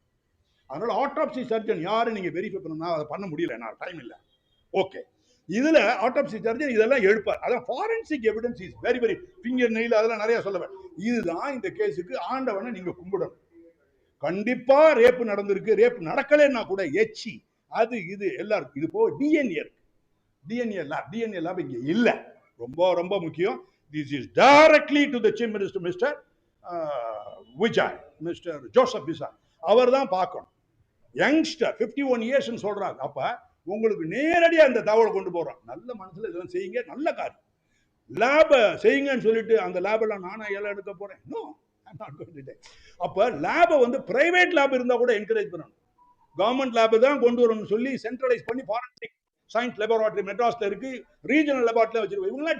அதனால ஆட்டோப்சி சர்ஜன் யாரு நீங்க வெரிஃபை பண்ணணும். அதை பண்ண முடியல, நான் டைம் இல்லை. ஓகே, இதுல ஆட்டோப்சி சர்ஜன் இதெல்லாம் எழுப்பார். அதான் forensic evidence is very very. Finger nail அதெல்லாம் நிறைய சொல்லுவேன். இதுதான் இந்த கேஸுக்கு ஆண்டவனை நீங்க கும்பிடணும். கண்டிப்பா ரேப்பு நடந்திருக்கு, ரேப் நடக்கலைன்னா கூட எச்சி அது இது எல்லாருக்கும். இது போ டிஎன்ஏ டிஎன்ஏ லேப் இங்க இல்ல. ரொம்ப ரொம்ப முக்கியம். This is directly to the chief minister mister Vijay, mister Joseph Vijay. அவர் தான் பார்க்கணும். யங்ஸ்டர் 51 இயர்ஸ் சொல்றாங்க. அப்ப உங்களுக்கு நேரடியா அந்த தகவல் கொண்டு போறோம். நல்ல மனசுல இதெல்லாம் செய்யுங்க, நல்ல காரியம். லேப செய்யுங்கன்னு சொல்லிட்டு அந்த லேபெல்லாம் நானா எல்லாம் எடுக்க போறேன். No, I am not going today. அப்ப லேப பிரைவேட் லேப் இருந்தா கூட என்கரேஜ் பண்ணணும். கவர்மெண்ட் லேப் தான் கொண்டு வரணும்னு சொல்லி சென்ட்ரலைஸ் பண்ணி ஃபாரன்சிக் சயின்ஸ் லெபார்டரி மெட்ராஸ்ல இருக்கு, ரீஜனல் லெபார்டரியில வச்சிருக்கோம். இவங்க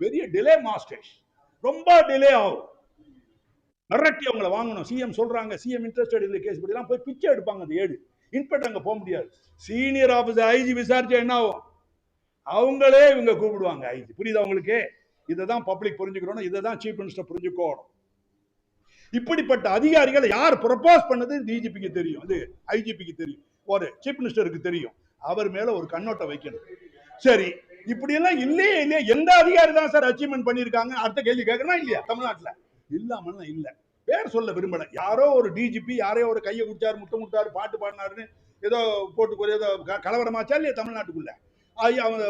பெரிய டிலே மாஸ்டர்ஸ், ரொம்ப டிலே ஆகும். மிரட்டி அவங்களை வாங்கணும். சிஎம் சொல்றாங்க, சிஎம் இன்ட்ரெஸ்டட் இந்த கேஸ் படி போய் பிச்சை எடுப்பாங்க. அந்த 7 இன்ஸ்பெக்டர் அங்க போக முடியாது. சீனியர் ஆபீசர் ஐஜி விசாரிச்சா என்ன ஆகும், அவங்களே இவங்க கூப்பிடுவாங்க ஐஜி. புரியுதா உங்களுக்கு? இதை தான் பப்ளிக் புரிஞ்சுக்கணும், இதை தான் சீஃப் மினிஸ்டர் புரிஞ்சுக்கணும். இப்படிப்பட்ட அதிகாரிகளை யார் ப்ரொபோஸ் பண்ணது டிஜிபிக்கு தெரியும், அது ஐஜிபிக்கு தெரியும், ஒரு சீஃப் மினிஸ்டருக்கு தெரியும். அவர் மேல ஒரு கண்ணோட்டம் வைக்கணும். சரி, இப்படி எல்லாம் இல்லையே எந்த அதிகாரி தான் சார் அச்சீவ்மெண்ட் பண்ணிருக்காங்க? அடுத்த கேள்வி கேட்கணும் இல்லையா? தமிழ்நாட்டுல இல்லாம இல்ல. பேர் சொல்ல விரும்பல. யாரோ ஒரு டிஜிபி யாரோ ஒரு கையை குடிச்சாரு, முட்டை முட்டாரு, பாட்டு பாடினாருன்னு ஏதோ போட்டு ஏதோ கலவரமாச்சா இல்லையா தமிழ்நாட்டுக்குள்ள? அவங்க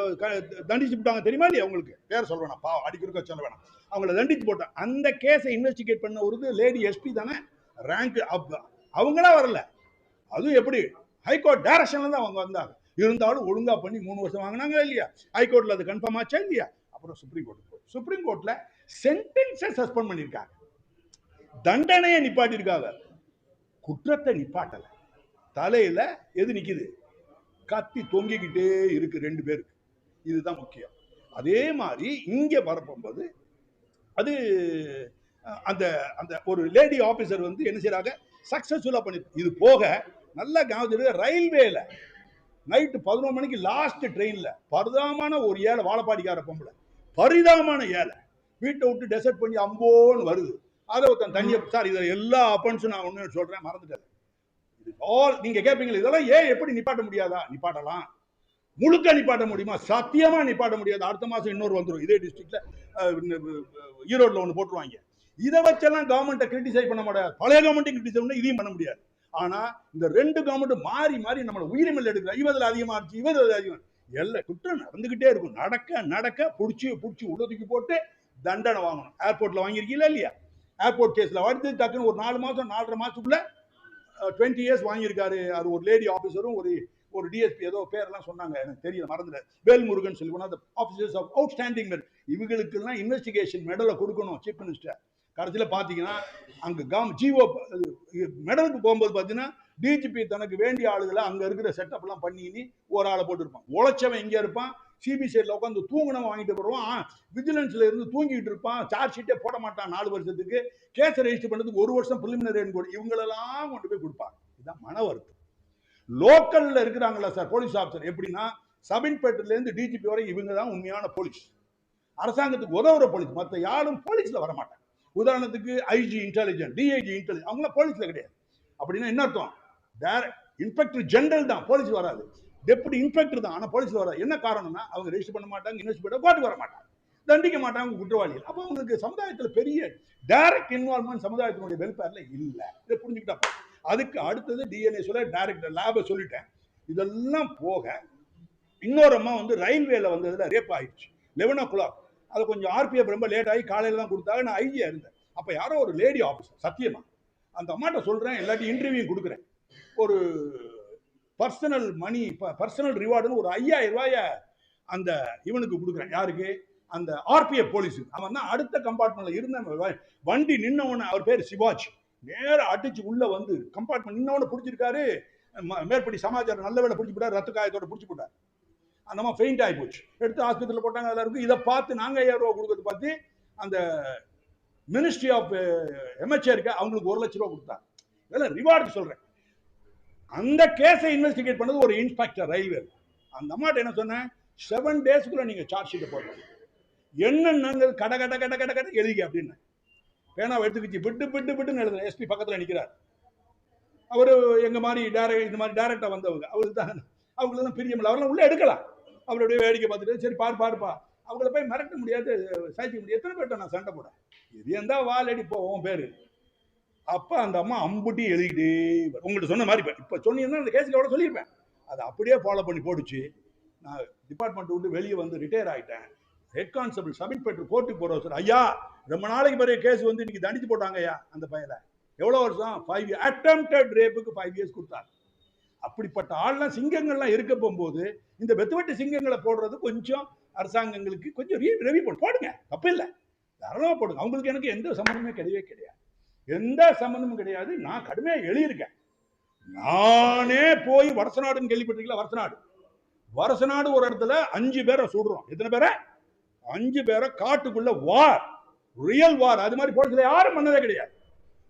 தண்டிச்சு விட்டாங்க தெரியுமா இல்லையா? உங்களுக்கு பேர் சொல்ல வேணாம், பாவம் அடிக்கிறக்க சொல்ல வேணாம். அவங்கள தண்டிச்சு போட்டான். அந்த கேஸை இன்வெஸ்டிகேட் பண்ண ஒரு லேடி எஸ்பி தானே, ரேங்க் அவங்களா வரல. அதுவும் எப்படி ஹைகோர்ட் டைரக்ஷன்ல தான் அவங்க வந்தாங்க. இருந்தாலும் ஒழுங்கா பண்ணி 3 வருஷம் வாங்கினாங்க இல்லையா? ஹைகோர்ட்ல அது கன்ஃபார்ம் ஆச்சா இல்லையா? அப்புறம் சுப்ரீம் கோர்ட்ல சென்டென்ஸை சஸ்பெண்ட் பண்ணிருக்காங்க, தண்டனையை நிப்பாட்டி இருக்காங்க, குற்றத்தை நிப்பாட்டல. தலையில எது நிக்குது? கத்தி தொங்கிக்கிட்டே இருக்கு 2 பேருக்கு. இதுதான் முக்கியம். அதே மாதிரி இங்க வரப்போகும்போது அது அந்த அந்த ஒரு லேடி ஆபீசர் என்ன செய்யறாங்க, சக்சஸ்ஃபுல்லா பண்ணி. இது போக நல்ல கவனிச்சு ரயில்வேல நைட்டு 11 மணிக்கு லாஸ்ட் ட்ரெயின்ல பரிதாபமான ஒரு ஏழை, வாழப்பாடிக்கார பொம்பளை, பரிதாபமான ஏழை, வீட்டை விட்டு டெசர்ட் பண்ணி அம்போன்னு வருது. அதை ஒருத்தன் தண்ணியை சார், இதை எல்லா அப்பன்ஸும் நான் ஒண்ணு சொல்றேன், மறந்துட்டேன். நீங்க கேட்பீங்க இதெல்லாம் ஏன் எப்படி நிப்பாட்ட முடியாதா? நிப்பாட்டலாம். முழுக்க நிப்பாட்ட முடியுமா? சத்தியமா நிப்பாட்ட முடியாது. அடுத்த மாசம் இன்னொரு வந்துடும். இதே டிஸ்ட்ரிக்ட்ல ஈரோட்ல ஒண்ணு போட்டுருவாங்க. இதை வச்செல்லாம் கவர்மெண்ட்டை கிரிட்டிசைஸ் பண்ண முடியாது. பழைய கவர்மெண்ட்டையும் கிரிட்டிசைஸ் பண்ண இதையும் பண்ண முடியாது. ஆனா இந்த 2 கவர்மெண்ட் மாறி மாறி நம்மளை உயிரிமல் எடுக்கிற, இவதில் அதிகமா இருந்துச்சு, இவதில் அதிகம், எல்லாம் குற்றம் நடந்துகிட்டே இருக்கும். நடக்க நடக்க புடிச்சு உள்ளதுக்கு போட்டு தண்டனை வாங்கணும். ஏர்போர்ட்ல வாங்கிருக்கீங்களா இல்லையா? ஏர்போர்ட் கேஸ்ல வந்து டக்குன்னு ஒரு 4 மாசம் 4.5 மாசத்துக்குள்ள 20 இயர்ஸ் வாங்கியிருக்காரு. அது ஒரு லேடி ஆபீசரும் ஒரு டிஎஸ்பி ஏதோ பேரெல்லாம் சொன்னாங்க, எனக்கு தெரியல, மறந்துட. வேல்முருகன் சொல்லி one of the officers of outstanding medal. இவங்களுக்கெல்லாம் இன்வெஸ்டிகேஷன் மெடலை கொடுக்கணும் சீஃப் மினிஸ்டர். கடைசியில் பார்த்தீங்கன்னா அங்கே ஜிஓ மெடலுக்கு போகும்போது பார்த்தீங்கன்னா டிஜிபி தனக்கு வேண்டிய ஆளுகளை அங்கே இருக்கிற செட்டப் எல்லாம் பண்ணி ஒரு ஆளை போட்டுருப்பான். உழைச்சவன் இங்கே இருப்பான், சிபிசிஐடியில் உட்காந்து தூங்கினவன் வாங்கிட்டு போடுவான், விஜிலன்ஸ்ல இருந்து தூங்கிட்டு இருப்பான், சார்ஜ் ஷீட்டே போட மாட்டான் 4 வருஷத்துக்கு, கேஸ் ரெஜிஸ்டர் பண்ணுறதுக்கு 1 வருஷம் பிரிலிமினரி என்கொயரி, இவங்களெல்லாம் கொண்டு போய் கொடுப்பாங்க. இதுதான் மன வருத்தம். லோக்கல்ல இருக்கிறாங்களா சார் போலீஸ் ஆஃபீஸர், எப்படின்னா சப் இன்ஸ்பெக்டர்ல இருந்து டிஜிபி வரை இவங்க தான் உண்மையான போலீஸ், அரசாங்கத்துக்கு உதவுற போலீஸ். மற்ற யாரும் போலீஸ்ல வர மாட்டாங்க. உதாரணத்துக்கு ஐஜி இன்டெலிஜென்ட், டிஐஜி இன்டெலிஜென்ட், அவங்களாம் போலீஸ்ல கிடையாது. அப்படின்னா என்ன அர்த்தம்? இன்ஸ்பெக்டர் ஜெனரல் தான், போலீஸ் வராது. டெப்யூட்டி இன்ஸ்பெக்டர் தான், ஆனா போலீஸ் வராது. என்ன காரணம்னா அவங்க ரெஜிஸ்டர் பண்ண மாட்டாங்க, இன்வெஸ்டிகேட் கோர்ட்டுக்கு வர மாட்டாங்க, தண்டிக்க மாட்டாங்க குற்றவாளிகள். அப்போ அவங்களுக்கு சமுதாயத்தில் பெரிய டைரக்ட் இன்வால்வ்மெண்ட் சமுதாயத்தினுடைய வெல்ஃபேர்ல இல்ல. இதை புரிஞ்சுக்கிட்டா அதுக்கு அடுத்தது டிஎன்ஏ சொல்ல டைரக்ட் லேபை சொல்லிட்டேன். இதெல்லாம் போக இன்னொரு அம்மா வந்து ரயில்வேல வந்ததுல ரேப் ஆயிடுச்சு 11 o'clock. அது கொஞ்சம் ஆர்பிஎஃப் ரொம்ப லேட் ஆகி காலையில தான் கொடுத்தாங்க. நான் ஐஜியா இருந்தேன். அப்ப யாரோ ஒரு லேடி ஆஃபீஸர், சத்தியமா அந்த அம்மாட்ட சொல்றேன், எல்லாத்தையும் இன்டர்வியூ கொடுக்குறேன், ஒரு பர்சனல் மணி பர்சனல் ரிவார்டுன்னு ஒரு 5000 ரூபாய அந்த இவனுக்கு கொடுக்குறேன். யாருக்கு? அந்த ஆர்பிஎஃப் போலீஸுக்கு. அவன் தான் அடுத்த கம்பார்ட்மெண்ட்ல இருந்த வண்டி நின்னவன, அவர் பேர் சிவாஜ், நேரம் அடிச்சு உள்ள வந்து கம்பார்ட்மெண்ட் நின்னவன பிடிச்சிருக்காரு. மேற்படி சமாச்சாரம் நல்ல வேலை பிடிச்சி போட்டார், ரத்த காயத்தோட பிடிச்சி போட்டார். அந்த மாதிரி ஃபெயிண்ட் ஆகி போச்சு, எடுத்து ஹாஸ்பிட்டலில் போட்டாங்க. எல்லாருக்கும் இதை பார்த்து நாங்கள் 5000 ரூபா கொடுக்கறது பார்த்து அந்த மினிஸ்ட்ரி ஆஃப் எம்ஹெச்ஆருக்கு அவங்களுக்கு 1 லட்ச ரூபா கொடுத்தாங்க. இதெல்லாம் ரிவார்டு சொல்றேன். அந்த கேஸை இன்வெஸ்டிகேட் பண்ணது ஒரு இன்ஸ்பெக்டர் ரயில்வே. அந்த அம்மாட்ட என்ன சொன்னேன், 7 டேஸ்க்குள்ள நீங்க சார்ஜ் ஷீட்டை போடுங்க, என்னென்ன கட கட கட கட கட எழுதி அப்படின்னு பேனா எடுத்துக்கிச்சு விட்டு விட்டு விட்டுன்னு எழுதுறேன். எஸ்பி பக்கத்தில் நிற்கிறார். அவரு எங்க மாதிரி இந்த மாதிரி டைரக்டா வந்தவங்க, அவருக்கு தான் அவங்களுக்கு தான் பிரியமில்லை, அவரெல்லாம் உள்ள எடுக்கலாம். அவருடைய வேடிக்கை பார்த்துட்டு சரி பாருப்பா, அவங்கள போய் மிரட்ட முடியாது, சாய்க்க முடியாது. எத்தனை பேர்ட்ட நான் சண்டை போட, இது எந்த வாலடி போவோம் பேரு. அப்ப அந்த அம்மா அம்புட்டி எழுதிட்டு உங்கள்கிட்ட சொன்ன மாதிரி இப்ப சொன்னீங்கன்னா அந்த கேஸுக்கு எவ்வளவு சொல்லியிருப்பேன், அதை அப்படியே ஃபாலோ பண்ணி போட்டுச்சு. நான் டிபார்ட்மெண்ட் விட்டு வெளியே வந்து ரிட்டையர் ஆகிட்டேன். ஹெட் கான்ஸ்டபிள் சப் இன்ஸ்பெக்டர் கோர்ட்டுக்கு போறோம் சார், ஐயா ரொம்ப நாளைக்கு பிறகு கேஸ் வந்து இன்னைக்கு தண்டிச்சு போட்டாங்க ஐயா. அந்த பையனை எவ்வளவு வருஷம்? 5 years. அட்டெம்ப்டட் ரேப்புக்கு 5 years கொடுத்தாங்க. அப்படிப்பட்ட ஆள்லாம் சிங்கங்கள்லாம் இருக்க போகும்போது இந்த வெத்துவெட்டு சிங்கங்களை போடுறது கொஞ்சம் அரசாங்கங்களுக்கு கொஞ்சம் ரெவி போடுங்க, தப்பு இல்லை, தாராளமாக போடுங்க. அவங்களுக்கு எனக்கு எந்த சம்மந்தமே கிடையாது, எந்த சம்மந்தமும் கிடையாது. நான் கடுமையாக எழுதியிருக்கேன். நானே போய் வருஷநாடுன்னு கேள்விப்பட்டிருக்கீங்களா? வருஷநாடு ஒரு இடத்துல 5 பேரை சுடுறோம். எத்தனை பேரை? 5 பேரை காட்டுக்குள்ள வார், ரியல் வார். அது மாதிரி போலீஸ்ல யாரும் பண்ணதே கிடையாது.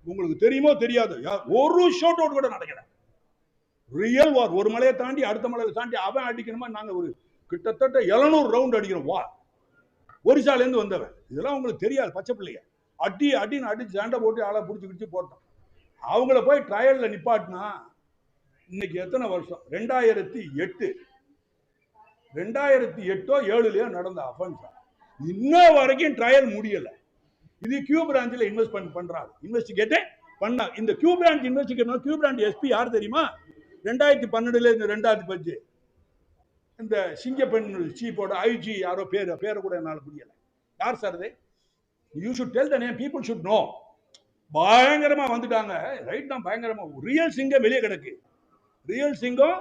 உங்களுக்கு தெரியுமோ தெரியாது, ஒரு ஷூட் அவுட் கூட நடக்கல. ரியல் வார். ஒரு மலையை தாண்டி அடுத்த மலையை தாண்டி அவன் அடிக்கணுமா, நாங்க ஒரு கிட்டத்தட்ட 700 ரவுண்ட் அடிக்கிறோம் வார். ஒரிசால இருந்து வந்தவன். இதெல்லாம் உங்களுக்கு தெரியாது, பச்சை பிள்ளைங்க அடின்னு அடிச்சு சண்டை போட்டு ஆளை பிடிச்சி போட்டோம். அவங்கள போய் ட்ரையல்ல நிப்பாட்டினா இன்னைக்கு எத்தனை வருஷம்? 2008 2007 நடந்த அஃபென்ஸ் இன்ன வரைக்கும் ட்ரையல் முடியல. இது கியூ பிரான்ச்ல பண்றாங்க, இன்வெஸ்டிகேட் பண்ணா. இந்த Q branch investigate Q branch SP யார் தெரியுமா? 2012 இருந்து 2005 இந்த சிங்கப்பெண் சீஃபோட ஐஜி யாரோ பேரை கூட என்னால புரியல. யார் சார் இது? You should tell the name, people should know. பயங்கரமா வந்துட்டாங்க, ரைட் தான், பயங்கரமா. ரியல் சிங்கம் வெளியே கிடக்கு. ரியல் சிங்கம்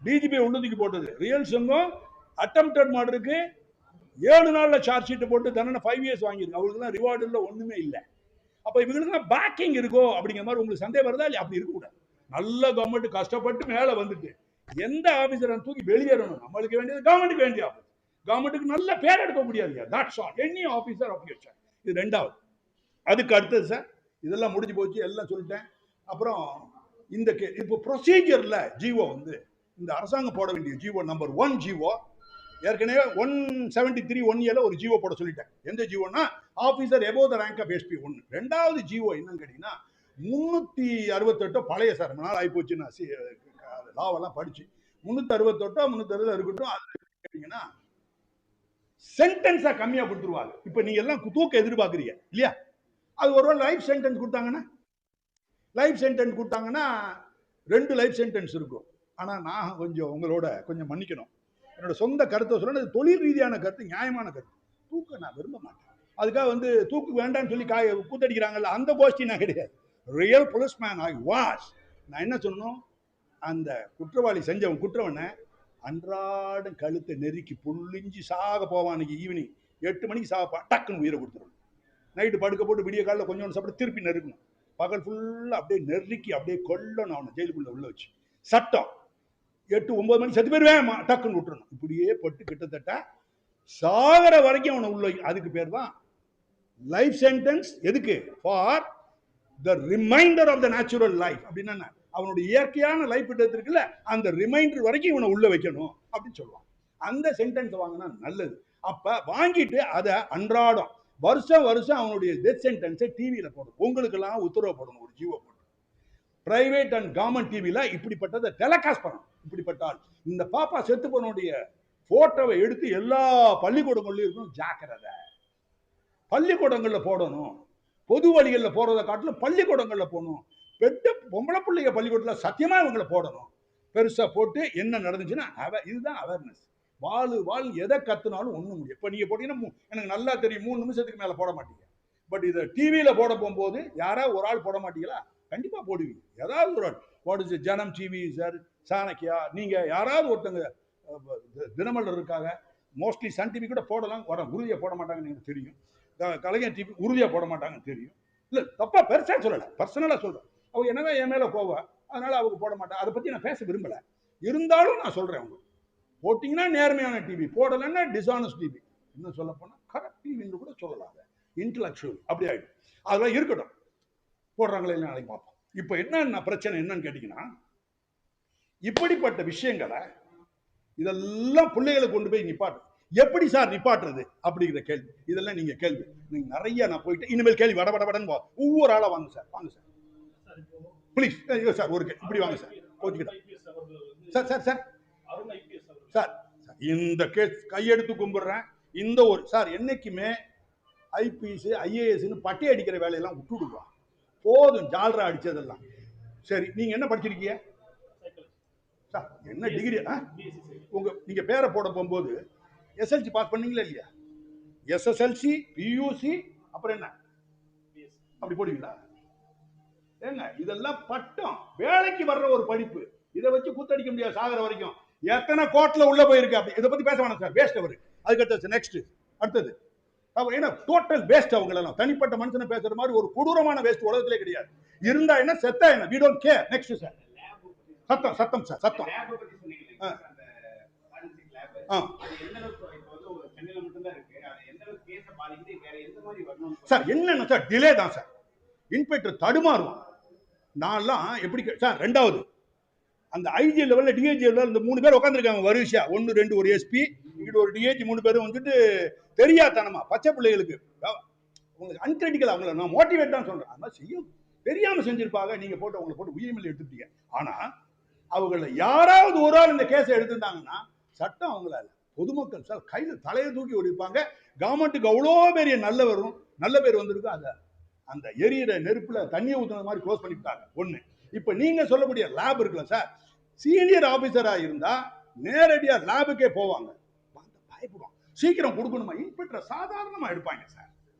டிஜிபி உள்ளதுக்கு போட்டது. ரியல் சிங்கம் அட்டெம்ப்டட் மர்டருக்கு 7 நாள்ல சார்ஜ் ஷீட் போட்டு தண்டனை 5 years வாங்கியிருக்கு. அவங்களுக்கு ரிவார்டு இல்லை, ஒண்ணுமே இல்லை. அப்ப இவங்களுக்கு பேக்கிங் இருக்கோ அப்படிங்கிற மாதிரி உங்களுக்கு சந்தேகம் வருதா? இல்லையா? அப்படி இருக்கக்கூடாது. நல்ல கவர்மெண்ட் கஷ்டப்பட்டு மேல வந்துட்டு எந்த ஆபீசரை தூக்கி வெளியேறணும். நம்மளுக்கு வேண்டியது கவர்மெண்ட்டுக்கு வேண்டிய ஆபீஸ். கவர்மெண்ட்டுக்கு நல்ல பேர் எடுக்க முடியாது. That's all. Any officer of your choice. இது ரெண்டாவது. அதுக்கு அடுத்தது சார், இதெல்லாம் முடிஞ்சு போச்சு, எல்லாம் சொல்லிட்டேன். அப்புறம் இந்த இப்போ ப்ரொசீஜர்ல ஜிஓ வந்து இந்த அரசாங்கம் போட வேண்டிய ஜிஓ நம்பர் 1 ஜிஓ ஏற்கனவே 173 1 year ஒரு ஜிஓ போட சொல்லிட்டேன். எந்த ஜிஓனா officer above the rank of SP 1. ரெண்டாவது ஜிஓ என்னன்னு கேட்டீங்கன்னா 368 பழைய சார், நாள் ஆகி போச்சு, நான் லாவெல்லாம் படிச்சு 368 360 இருக்கட்டும். அது கேட்டீங்கன்னா சென்டென்ஸா கம்மியா கொடுத்துருவாங்க. இப்ப நீங்க எல்லாம் தூக்க எதிர்பார்க்குறீங்க இல்லையா? அது ஒரு லைஃப் சென்டென்ஸ் கொடுத்தாங்கன்னா 2 லைஃப் சென்டென்ஸ் இருக்கும். ஆனா நான் கொஞ்சம் உங்களோட கொஞ்சம் மன்னிக்கணும், என்னோட சொந்த கருத்தை சொல்ல, தொழில் ரீதியான கருத்து, நியாயமான கருத்து. தூக்க நான் விரும்ப மாட்டேன். அதுக்காக வந்து தூக்கு வேண்டாம்னு சொல்லி கூத்தடிக்கிறாங்கல்ல, அந்த கோஷ்டி நான் கிடையாது. Real policeman I was. நான் என்ன சொன்னோம், அந்த குற்றவாளி செஞ்சவன் குற்றவனை அன்றாடம் கழுத்தை நெருக்கி புள்ளிஞ்சு சாக போவான். அன்னைக்கு ஈவினிங் 8 மணிக்கு சாகப்பான், டக்குன்னு உயிரை கொடுத்துருவான். நைட்டு படுக்க போட்டு விடிய காலில் கொஞ்சம் சாப்பிட்டு திருப்பி நெருக்கணும். பகல் ஃபுல்லாக அப்படியே நெருக்கி அப்படியே கொல்லணும் அவனை ஜெயிலுக்குள்ள உள்ள வச்சு. சட்டம் 8-9 மணிக்கு செத்து போயிருவேன், டக்குன்னு விட்டுறணும். இப்படியே பட்டு கிட்டத்தட்ட சாகர வரைக்கும் அவனை உள்ள. அதுக்கு பேர் தான் லைஃப் சென்டென்ஸ். எதுக்கு? For the reminder of the natural life. அப்படின்னா அவனுடைய இயற்கையான லைஃப் இருக்குல்ல, அந்த ரிமைண்டர் வரைக்கும் இவனை உள்ள வைக்கணும் அப்படின்னு சொல்லுவான். அந்த சென்டென்ஸ் வாங்கினா நல்லது. அப்ப வாங்கிட்டு அதை அன்றாடம் வருஷம் வருஷம் அவனுடைய டெத் சென்டென்ஸை டிவியில போடணும். உங்களுக்கு எல்லாம் உத்தரவு போடணும், ஒரு ஜீவோ போடணும். பிரைவேட் அண்ட் கவர்மெண்ட் டிவியில இப்படிப்பட்டதை டெலிகாஸ்ட் பண்ணணும். இப்படிப்பட்டால் இந்த பாப்பா செத்து போனுடைய போட்டோவை எடுத்து எல்லா பள்ளிக்கூடங்கள்லயும் இருக்கணும். ஜாக்கிரதை, பள்ளிக்கூடங்கள்ல போடணும். பொது வழிகளில் போறதை காட்டிலும் பள்ளிக்கூடங்கள்ல போகணும். பெட்ட பொம்பளை பிள்ளைங்க பள்ளிக்கூடத்தில் சத்தியமா இவங்களை போடணும். பெருசா போட்டு என்ன நடந்துச்சுன்னா இதுதான் அவேர்னஸ். வாழ் எதை கத்துனாலும் ஒண்ணு முடியும். இப்ப நீங்க போட்டீங்கன்னா எனக்கு நல்லா தெரியும் 3 நிமிஷத்துக்கு மேல போட மாட்டீங்க. பட் இதை டிவியில போட போகும்போது யாராவது ஒரு ஆள் போட மாட்டீங்களா? கண்டிப்பா போடுவீங்க. ஏதாவது ஒரு ஆள். வாட் இஸ் ஜனம் டிவி சார், சாணக்கியா, நீங்க யாராவது ஒருத்தங்க தினமலர் இருக்காங்க, மோஸ்ட்லி சன் டிவி கூட போடலாம், உறுதியா போட மாட்டாங்கன்னு எனக்கு தெரியும். கலைஞர் டிவி உறுதியா போட மாட்டாங்கன்னு தெரியும். இல்ல தப்பா பெருசா சொல்லல, பர்சனலா சொல்றேன். அவங்க என்னவே என் மேல கோவா, அதனால அவங்க போட மாட்டாங்க. அதை பத்தி நான் பேச விரும்பல. இருந்தாலும் நான் சொல்றேன், அவங்க போட்டீங்கன்னா நேர்மையான டிவி, போடலன்னா டிஸ்ஆனஸ்ட் டிவி. இன்னும் சொல்ல போனா கரெக்ட் டிவின்னு கூட சொல்லலாம். இன்டலெக்சுவல் அப்படி ஆயிடும். அதெல்லாம் இருக்கட்டும், போடுறாங்களே நாளைக்கு பார்ப்போம். இப்ப என்ன பிரச்சனை என்னன்னு கேட்டீங்கன்னா, இப்படிப்பட்ட விஷயங்களை இதெல்லாம் பிள்ளைகளை கொண்டு போய் நிப்பாட்டு. எப்படி சார் நிப்பாட்டுறது அப்படிங்கிற கேள்வி. இதெல்லாம் நீங்க கேள்வி நீங்க நிறைய. நான் போயிட்டு இனிமேல் கேள்வி வடபடன்னு ஒவ்வொரு ஆளா வாங்க சார், வாங்க சார் ப்ளீஸ் சார், ஒரு இப்படி வாங்க sir. Sir sir sir sir இந்த கேஸ் கையெடுத்து கும்பிடுறேன். இந்த ஒரு சார் என்னைக்குமே ஐபிஎஸ் ஐஏஎஸ் பட்டி அடிக்கிற வேலையெல்லாம் விட்டுடுவா. போதும் ஜால்ரா அடிச்சதெல்லாம். சரி, நீங்க என்ன படிச்சிருக்கீங்க சார்? என்ன டிகிரி? நீங்க பேரை போட போகும்போது எஸ்எல்சி பாஸ் பண்ணீங்களா இல்லையா? எஸ்எஸ்எல்சி, பியூசி, அப்புறம் என்ன அப்படி போடுவீங்களா? ஏங்க இதெல்லாம் பட்டம், வேலைக்கு வர்ற ஒரு படிப்பு. இதை வச்சு குத்தடிக்க முடியாது சாகர வரைக்கும். எத்தனை கோட்ல உள்ள போயிருக்கு. அப்படி இதை பத்தி பேச வேணாம் சார், வேஸ்ட் அவரு. அதுக்கு நெக்ஸ்ட் அடுத்தது ஏன்னா டோட்டல் வேஸ்ட். அவங்க எல்லாம் தனிப்பட்ட மனுஷனை பேசுற மாதிரி ஒரு கொடூரமான வேஸ்ட் உலகத்திலே கிடையாது. இருந்தா என்ன, செத்தா என்ன, we don't care. Next sir. சத்தம் சத்தம் சார், சத்தம். சார் என்னன்னா சார் டிலே தான் சார். இன்ஸ்பெக்டர் தடுமாறுவான். நான்லாம் எப்படி சார்? ரெண்டாவது அந்த ஐஜி லெவல்ல டிஐஜி லெவல்ல இந்த 3 பேர் உட்காந்துருக்காங்க வரிசையா. 1 2 ஒரு எஸ்பி, இங்கிட்ட ஒரு டிஐஜி, 3 பேரும் வந்துட்டு தெரியாதனமா பச்சை பிள்ளைகளுக்கு உங்களுக்கு அன்கிரிட்டிக்கல். அவங்கள நான் மோட்டிவேட் தான் சொல்றேன். அதனால செய்யும் தெரியாம செஞ்சிருப்பாங்க. நீங்க போட்டு அவங்களை போட்டு உயிர்மேல் எடுத்துட்டீங்க. ஆனா அவங்கள யாராவது ஒரு ஆள் இந்த கேஸை எடுத்திருந்தாங்கன்னா சட்டம் அவங்களால பொதுமக்கள் சார் கையில தலையை தூக்கி ஓடிப்பாங்க. கவர்மெண்ட்டுக்கு அவ்வளோ பெரிய நல்ல பேர் வந்திருக்கு. அதை அந்த எரியிற நெருப்புல தண்ணியை ஊத்துன மாதிரி க்ளோஸ் பண்ணிட்டாங்க. ஒண்ணு. இப்ப நீங்க சொல்லக்கூடிய லேப் இருக்குல்ல சார், சீனியர் ஆபீசரா இருந்தா நேரடியா லேபுக்கே போவாங்க. பயப்படுவாங்க, சீக்கிரம் கொடுக்கணுமா. இன்ஸ்பெக்டர் சாதாரணமா எடுப்பாங்க சார்.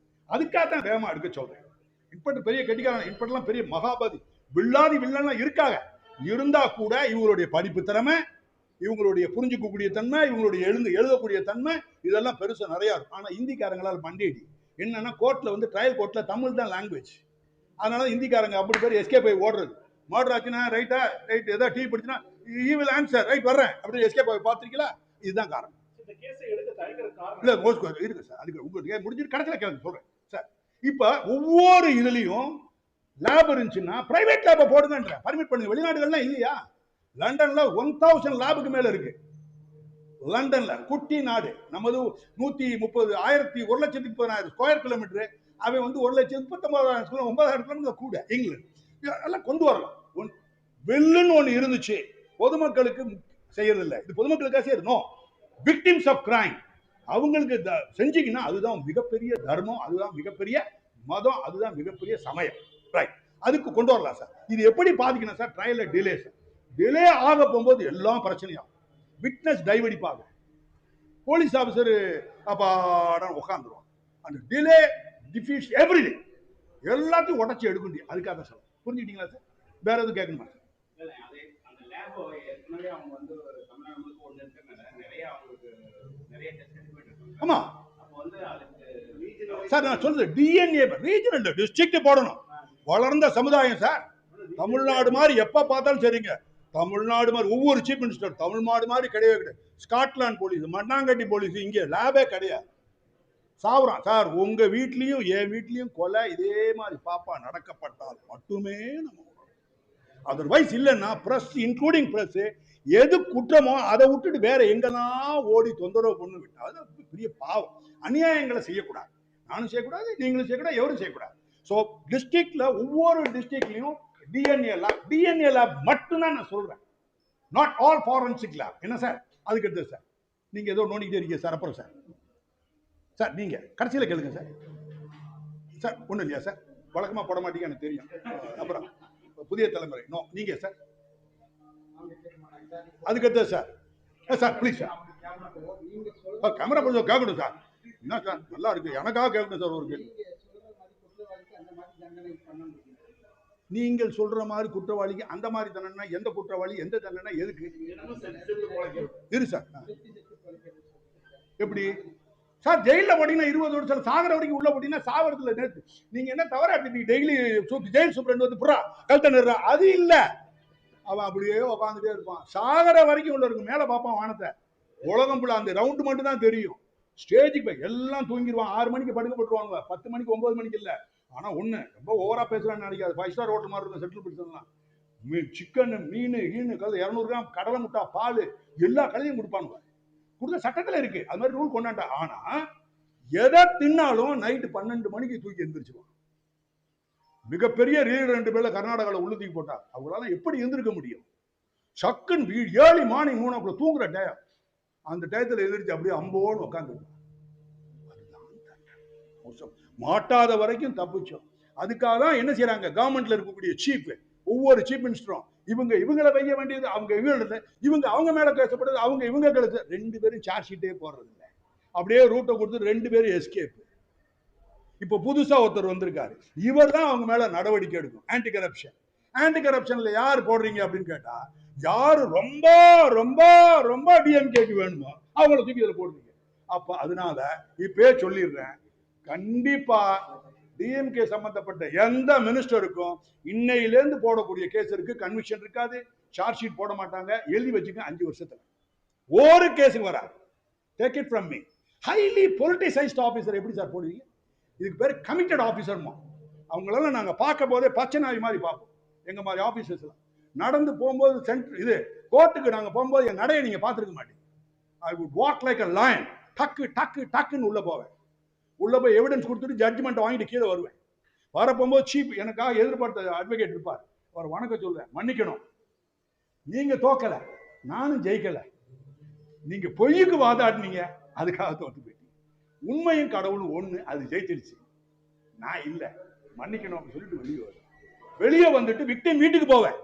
அதுக்காக தான் வேகமா எடுக்க சொல்றேன். இன்ஸ்பெக்டர் பெரிய கெட்டிக்காரன், இன்ஸ்பெக்டர்லாம் பெரிய மகாபதி, வில்லாதிலாம் இருக்காங்க. இருந்தா கூட இவங்களுடைய படிப்பு திறமை, இவங்களுடைய புரிஞ்சுக்கக்கூடிய தன்மை, இவங்களுடைய எழுதக்கூடிய தன்மை, இதெல்லாம் பெருசா நிறைய இருக்கும். ஆனா இந்திக்காரங்களால் மண்டேடி என்னன்னா, கோர்ட்ல வந்து ட்ரையல் கோர்ட்ல தமிழ் தான் லாங்குவேஜ். அதனால இந்திக்காரங்க அப்படி பேர் எஸ்கேப் ஆகி ஓடுறது. மர்டர் ஆச்சுன்னா ரைட்டா ரைட், ஏதாவது டீ பிடிச்சுன்னா ஈ வில் ஆன்சர் ரைட் வர்றேன் அப்படி எஸ்கேப் ஆகி பார்த்துருக்கீங்களா? இதுதான் காரணம். இல்ல இருக்கு சார். அதுக்கு உங்களுக்கு முடிஞ்சிட்டு கடைசியில் கேள்வி சொல்றேன் சார். இப்ப ஒவ்வொரு இதுலயும் லேப் இருந்துச்சுன்னா பிரைவேட் லேபை போடுங்கன்ற பர்மிட் பண்ணுங்க. வெளிநாடுகள்லாம் இல்லையா? லண்டன்ல 1000 லேபுக்கு மேல இருக்கு. லண்டன்ல குட்டி நாடு நமது 130 1,30,000 ஸ்கொயர் கிலோமீட்டர். அவன் வந்து 1,39,000 9,000 கிலோமீட்டர் கூட. இங்கிலாந்து எல்லாம் கொண்டு வரலாம். வெல்லுன்னு ஒண்ணு இருந்துச்சு, பொதுமக்களுக்கு செய்யறது இல்லை. இது பொதுமக்களுக்காக செய்யறது. நோ, விக்டிம்ஸ் ஆஃப் கிரைம் அவங்களுக்கு செஞ்சீங்கன்னா அதுதான் மிகப்பெரிய தர்மம், அதுதான் மிகப்பெரிய மதம், அதுதான் மிகப்பெரிய சமயம். ரைட், அதுக்கு கொண்டு வரலாம் சார். இது எப்படி பாதிக்கணும் சார்? ட்ரையல்ல டிலே சார். டிலே ஆக போகும்போது எல்லாம் பிரச்சனையாகும். விட்னஸ் டைவடிப்பாங்க. போலீஸ் ஆபீசர் அப்பாட உட்காந்துருவான். அந்த டிலே டிஃபீட்ஸ் எவ்ரிதிங் எல்லாத்தையும் உடச்சி எடுக்க முடியும். அதுக்காக தான் சொல்ல. புரிஞ்சுக்கிட்டீங்களா சார்? வேற எதுவும் கேட்கணுமா சார்? ஆமா சார், நான் சொல்றது டிஎன்ஏ ரீஜனல் டிஸ்ட்ரிக்ட் போடணும். வளர்ந்த சமுதாயம் சார். தமிழ்நாடு மாதிரி எப்ப பார்த்தாலும் சரிங்க, தமிழ்நாடு மாதிரி ஒவ்வொரு சீஃப் மினிஸ்டர் தமிழ்நாடு மாதிரி கிடையவே கிடையாது. ஸ்காட்லாந்து போலீஸ், மண்ணாங்கட்டி போலீஸ், இங்கே லேபே கிடையாது. சாவுறான் சார். உங்க வீட்லயும் என் வீட்லயும் கொலை இதே மாதிரி பாப்பா நடக்கப்பட்டால் மட்டுமே நம்ம, அதர்வைஸ் இல்லைன்னா பிரஸ் இன்க்ளூடிங் பிரஸ் எது குற்றமோ அதை விட்டுட்டு வேற எங்கெல்லாம் ஓடி தொந்தரவு பண்ணு விட்டா அது பெரிய பாவம். அநியாயங்களை செய்யக்கூடாது. நானும் செய்யக்கூடாது, நீங்களும் செய்யக்கூடாது, எவரும் செய்யக்கூடாது. ஸோ டிஸ்ட்ரிக்ட்ல ஒவ்வொரு டிஸ்ட்ரிக்ட்லயும் டிஎன்ஏ லேப் மட்டும்தான் நான் சொல்றேன். Not all forensic lab. என்ன சார்? அதுக்கு எடுத்து சார் நீங்க ஏதோ நோண்டிக்கிட்டே இருக்கீங்க சார். அப்புறம் சார் சார் நீங்க கடைசியில் கேளுங்க சார். சார் ஒன்றும் இல்லையா சார்? வழக்கமாக போட மாட்டீங்க எனக்கு தெரியும். அப்புறம் புதிய தலைமுறை நோ நீங்க சார். அதுக்கு எடுத்து sir. Sir please sir, camera கொஞ்சம் கேட்கணும் சார். என்ன சார் நல்லா இருக்கு, எனக்காக கேட்கணும் சார் ஒரு கேள்வி. நீங்கள் சொல்ற மாதிரி குற்றவாளிக்கு அந்த மாதிரி தண்டனை, எந்த குற்றவாளி எந்த தண்டனை எதுக்கு இரு சார்? எப்படி சார் ஜெயில போட்டீங்கன்னா 20 வருஷம் சாகர வரைக்கும் உள்ள போட்டீங்கன்னா சாவரத்துல நேற்று நீங்க என்ன தவறா டெய்லி ஜெயில் சூப்பரண்ட் வந்து புறா கழுத்த நிறா அது இல்ல. அவன் அப்படியே உட்காந்துட்டே இருப்பான். சாகர வரைக்கும் உள்ள இருக்கும். மேல பார்ப்பான் வானத்தை. உலகம் ஃபுல்லா அந்த ரவுண்டு மட்டும் தான் தெரியும். ஸ்டேஜுக்கு போய் எல்லாம் தூங்கிடுவான். 6 மணிக்கு படுக்க போட்டுருவாங்க. 10 மணிக்கு 9 மணிக்கு இல்ல. ஆனா ஒண்ணு ரொம்ப ஓவரா பேசுறான்னு நினைக்காது. 5 ஸ்டார் ஹோட்டல் மாதிரி இருக்கும் செட்டில் பிடிச்சதுலாம். சிக்கன் மீன் 200 கிராம் கடலை முட்டா பால் எல்லா கலையும் கொடுப்பானுங்க. கொடுத்த சட்டத்துல இருக்கு. அது மாதிரி ரூல் கொண்டாண்டா. ஆனா எதை தின்னாலும் நைட்டு 12 மணிக்கு தூக்கி எந்திரிச்சுவான். மிகப்பெரிய ரீடர் 2 பேர்ல கர்நாடகாவில் உள்ள தூக்கி போட்டா அவங்களால எப்படி எந்திருக்க முடியும்? சக்குன்னு ஏர்லி மார்னிங் 3 o'clock தூங்குற டயம். அந்த டயத்துல எதிர்த்து அப்படியே அம்போன்னு உட்காந்து மாட்டாத வரைக்கும் தப்பிச்சோம். அதுக்காக தான் என்ன செய்யறாங்க கவர்மெண்ட்ல இருக்கக்கூடிய சீஃப், ஒவ்வொரு சீஃப் மினிஸ்டரும் இவங்களை வைக்க வேண்டியது, இவங்க அவங்க மேல பேசப்படுது, இவங்க 2 பேரும் சார்ஜ் ஷீட்டே போடுறது இல்லை. அப்படியே ரூட்டை கொடுத்து 2 பேரும் எஸ்கேப். இப்ப புதுசா ஒருத்தர் வந்திருக்காரு. இவர் தான் அவங்க மேல நடவடிக்கை எடுக்கும். ஆன்டி கரப்ஷன்ல யார் போடுறீங்க அப்படின்னு கேட்டா, யாரு ரொம்ப ரொம்ப ரொம்ப டிஎம்கேக்கு வேணுமோ அவங்கள தூக்கி இதுல போடுறீங்க. அப்ப அதனால இப்பே சொல்லிடுறேன், கண்டிப்பா டிஎம்கே சம்பந்தப்பட்ட எந்த மினிஸ்டருக்கும் இன்னையிலேருந்து போடக்கூடிய கேஸ் இருக்கு, கன்விக்ஷன் இருக்காது, சார்ஜ் ஷீட் போட மாட்டாங்க. எழுதி வச்சுக்க 5 வருஷத்துல ஒரு கேஸுக்கு வராது. Take it from me. Highly politicized officer எப்படி சார் போடுவீங்க? இதுக்கு பேர் கமிட்டட் ஆபீசர்மா. அவங்களெல்லாம் நாங்க பார்க்க போதே பச்சை நாய் மாதிரி பார்ப்போம். எங்க மாதிரி ஆபீசர்ஸ்லாம் நடந்து போகும்போது சென்டர் கோர்ட்டுக்கு நாங்க போகும்போது என் நடையை நீங்க பார்த்துருக்க மாட்டீங்க. I would walk like a lion. டக்கு டக்கு டக்குன்னு உள்ள போவேன். உள்ள போய் எவிடன்ஸ் கொடுத்துட்டு ஜட்ஜ்மெண்ட் வாங்கிட்டு கீழே வருவேன். வர போகும்போது சீப் எனக்காக எதிர்பார்த்த அட்வொகேட் இருப்பார். அவர் வணக்கம் சொல்லுவேன், மன்னிக்கணும் நீங்க தோக்கல, நானும் ஜெயிக்கல, நீங்க பொய்யுக்கு வாதாடினீங்க, அதுக்காக தோத்து போயிட்டீங்க. உண்மையும் கடவுளும் ஒண்ணு, அது ஜெயிச்சிருச்சு, நான் இல்ல, மன்னிக்கணும் அப்படின்னு சொல்லிட்டு வெளியே வந்துட்டு விக்டிம் வீட்டுக்கு போவேன்.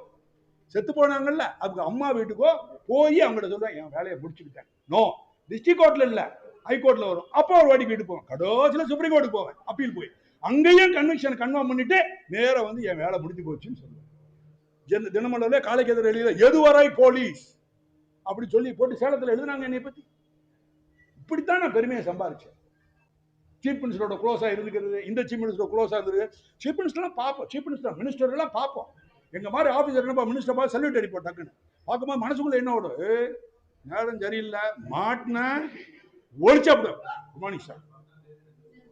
செத்து போனாங்கல்ல அவங்க அம்மா வீட்டுக்கோ போய் அவங்கள்ட்ட சொல்லுவேன், என் வேலையை முடிச்சுக்கிட்டேன். நோ, டிஸ்ட்ரிக்ட் கோர்ட்ல இல்ல, ஹைகோர்ட்ல வரும். அப்போ ஒரு வாட்டி வீட்டு போவேன். கடைசியில சுப்ரீம் கோர்ட்டுக்கு போவேன், அப்பீல் போய் அங்கேயும் கன்விக்ஷன் கன்ஃபார்ம் பண்ணிட்டு நேரம் வந்து என் வேலை முடிஞ்சு போச்சுன்னு சொல்லுவேன். தினமலர்ல காலைக்கு எதிர எழுத எதுவரை போலீஸ் அப்படி சொல்லி போட்டு சேலத்தில் எழுதுனாங்க என்னை பத்தி. இப்படித்தான் நான் பெருமையை சம்பாதிச்சேன். சீஃப் மினிஸ்டரோட க்ளோஸா இருந்துக்கிறது, இந்த சீஃப் மினிஸ்டர் க்ளோஸா இருந்தது. சீஃப் மினிஸ்டர்லாம் பார்ப்போம், சீஃப் மினிஸ்டர் எல்லாம் பார்ப்போம். எங்க மாதிரி ஆபீசர் என்னப்பா மினிஸ்டர் பார்த்து சல்யூட் அடிப்போம். டக்குன்னு பார்க்கும்போது மனசுக்குள்ள என்ன ஓடும், நேரம் சரியில்லை, மாட்டின ஒழிச்சாப்பிடும். Good morning sir,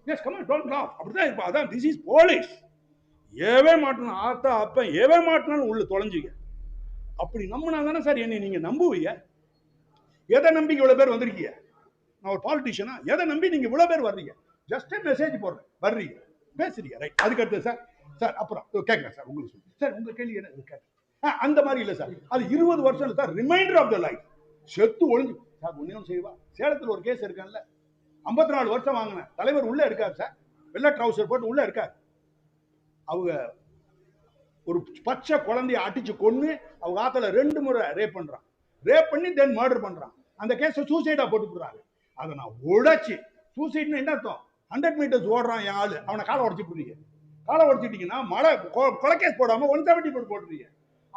yes come on, don't laugh. அப்படிதான் இருப்பா. அதான் திஸ் இஸ் போலீஸ். ஏவே மாட்டணும், ஆத்தா அப்ப ஏவே மாட்டினாலும் உள்ள தொலைஞ்சிங்க. அப்படி நம்பினா தானே சார் என்னை நீங்க நம்புவீங்க. எதை நம்பி இவ்வளவு பேர் வந்திருக்கீங்க? நான் ஒரு பாலிட்டிஷியனா, எதை நம்பி நீங்க இவ்வளவு பேர் வர்றீங்க? ஜஸ்ட் மெசேஜ் போடுறேன், வர்றீங்க, பேசுறீங்க, ரைட். அதுக்கு அடுத்து சார் சார் அப்புறம் கேட்குறேன் சார், உங்களுக்கு சொல்லி சார் உங்க கேள்வி என்ன கேட்குறேன். அந்த மாதிரி இல்லை சார், அது 20 வருஷம் இல்லை sir, reminder of the life. செத்து ஒழிஞ்சு சார் ஒன்னும் செய்வா. சேலத்தில் ஒரு கேஸ் இருக்கான்ல, 54 வருஷம் வாங்கினேன், தலைவர் உள்ள இருக்காரு சார், வெள்ளை ட்ரவுசர் போட்டு உள்ள இருக்காரு. அவங்க ஒரு பச்சை குழந்தைய அடிச்சு கொன்னு அவங்க ஆத்துல 2 முறை ரேப் பண்றான். ரேப் பண்ணி தென் மர்டர் பண்றான். அந்த கேஸை சூசைடா போட்டு போடுறாங்க. அதை நான் உடைச்சு, சூசைட்னு என்ன அர்த்தம், 100 மீட்டர்ஸ் ஓடுறான் என் ஆளு, அவனை காலை உடச்சு போடுறீங்க. காலை உடச்சிட்டீங்கன்னா மழை கொலைக்கேஸ் போடாம 170 போடுறீங்க.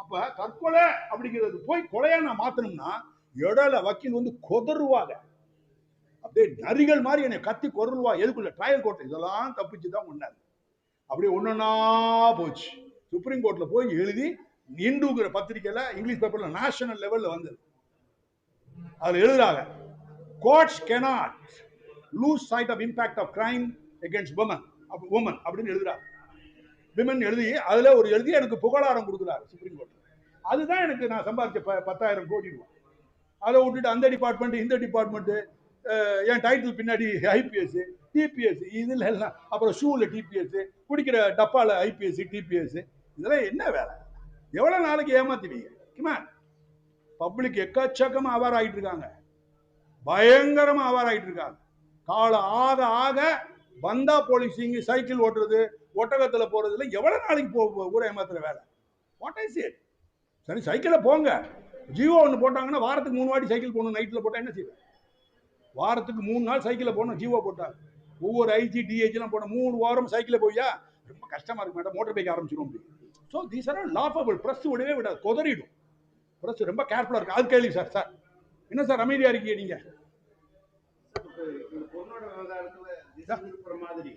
அப்ப தற்கொலை அப்படிங்கிறது போய் கொலையா நான் மாத்தணும்னா இடையில வக்கீல் வந்து கொதருவாங்க, அப்படியே நரிகள் மாதிரி என்னை கத்தி கொதருவா. எதுக்குள்ள ட்ரையல் கோர்ட் இதெல்லாம் தப்பிச்சுதான் முன்னாடி அப்படியே ஒன்னொன்னா போச்சு. சுப்ரீம் கோர்ட்ல போய் எழுதி இந்துங்கிற பத்திரிகையில இங்கிலீஷ் பேப்பர்ல நேஷனல் லெவல்ல வந்தது. அதுல எழுதுறாங்க, courts cannot lose sight of impact of crime against women அப்படின்னு எழுதுறாங்க. விமன் எழுதி அதுல ஒரு எழுதி எனக்கு புகழாரம் கொடுக்குறாரு சுப்ரீம் கோர்ட். அதுதான் எனக்கு நான் சம்பாதிச்ச 10,000 கோடி ரூபாய். அதை விட்டுட்டு அந்த டிபார்ட்மெண்ட் இந்த டிபார்ட்மெண்ட், என் டைட்டில் பின்னாடி ஐபிஎஸ் டிபிஎஸ் இதுல எல்லாம், அப்புறம் ஷூல டிபிஎஸ், குடிக்கிற டப்பால ஐபிஎஸ் டிபிஎஸ், இதெல்லாம் என்ன வேலை? எவ்வளவு நாளைக்கு ஏமாத்துவீங்க? பப்ளிக் எக்கச்சக்கமா அவார் ஆகிட்டு இருக்காங்க, பயங்கரமா அவார் ஆகிட்டு இருக்காங்க. காலம் ஆக ஆக பந்தா போலீசிங், சைக்கிள் ஓட்டுறது, ஒட்டகத்துல போறதுல எவ்வளவு நாளைக்கு ஊரை ஏமாத்துற வேலை? What is it? சரி சைக்கிள போங்க, ஜியோ ஒன்று போட்டாங்கன்னா வாரத்துக்கு 3 வாட்டி சைக்கிள் போகணும். நைட்ல போட்டா என்ன செய்வேன்? வாரத்துக்கு 3 நாள் சைக்கிள போகணும். ஜியோ போட்டாங்க, ஒவ்வொரு ஐஜி டிஐஜி எல்லாம் போன 3 வாரம் சைக்கிள போய்யா ரொம்ப கஷ்டமா இருக்கு மேடம், மோட்டர் பைக் ஆரம்பிச்சிடும். So these are laughable. Press விடவே விடாது, கொதறிடும். பிரஸ் ரொம்ப கேர்ஃபுல்லா இருக்கு. அது கேள்வி சார். சார் என்ன சார் அமைதியா இருக்கீங்க நீங்க? பொண்ணோட விவகாரத்துல மாதிரி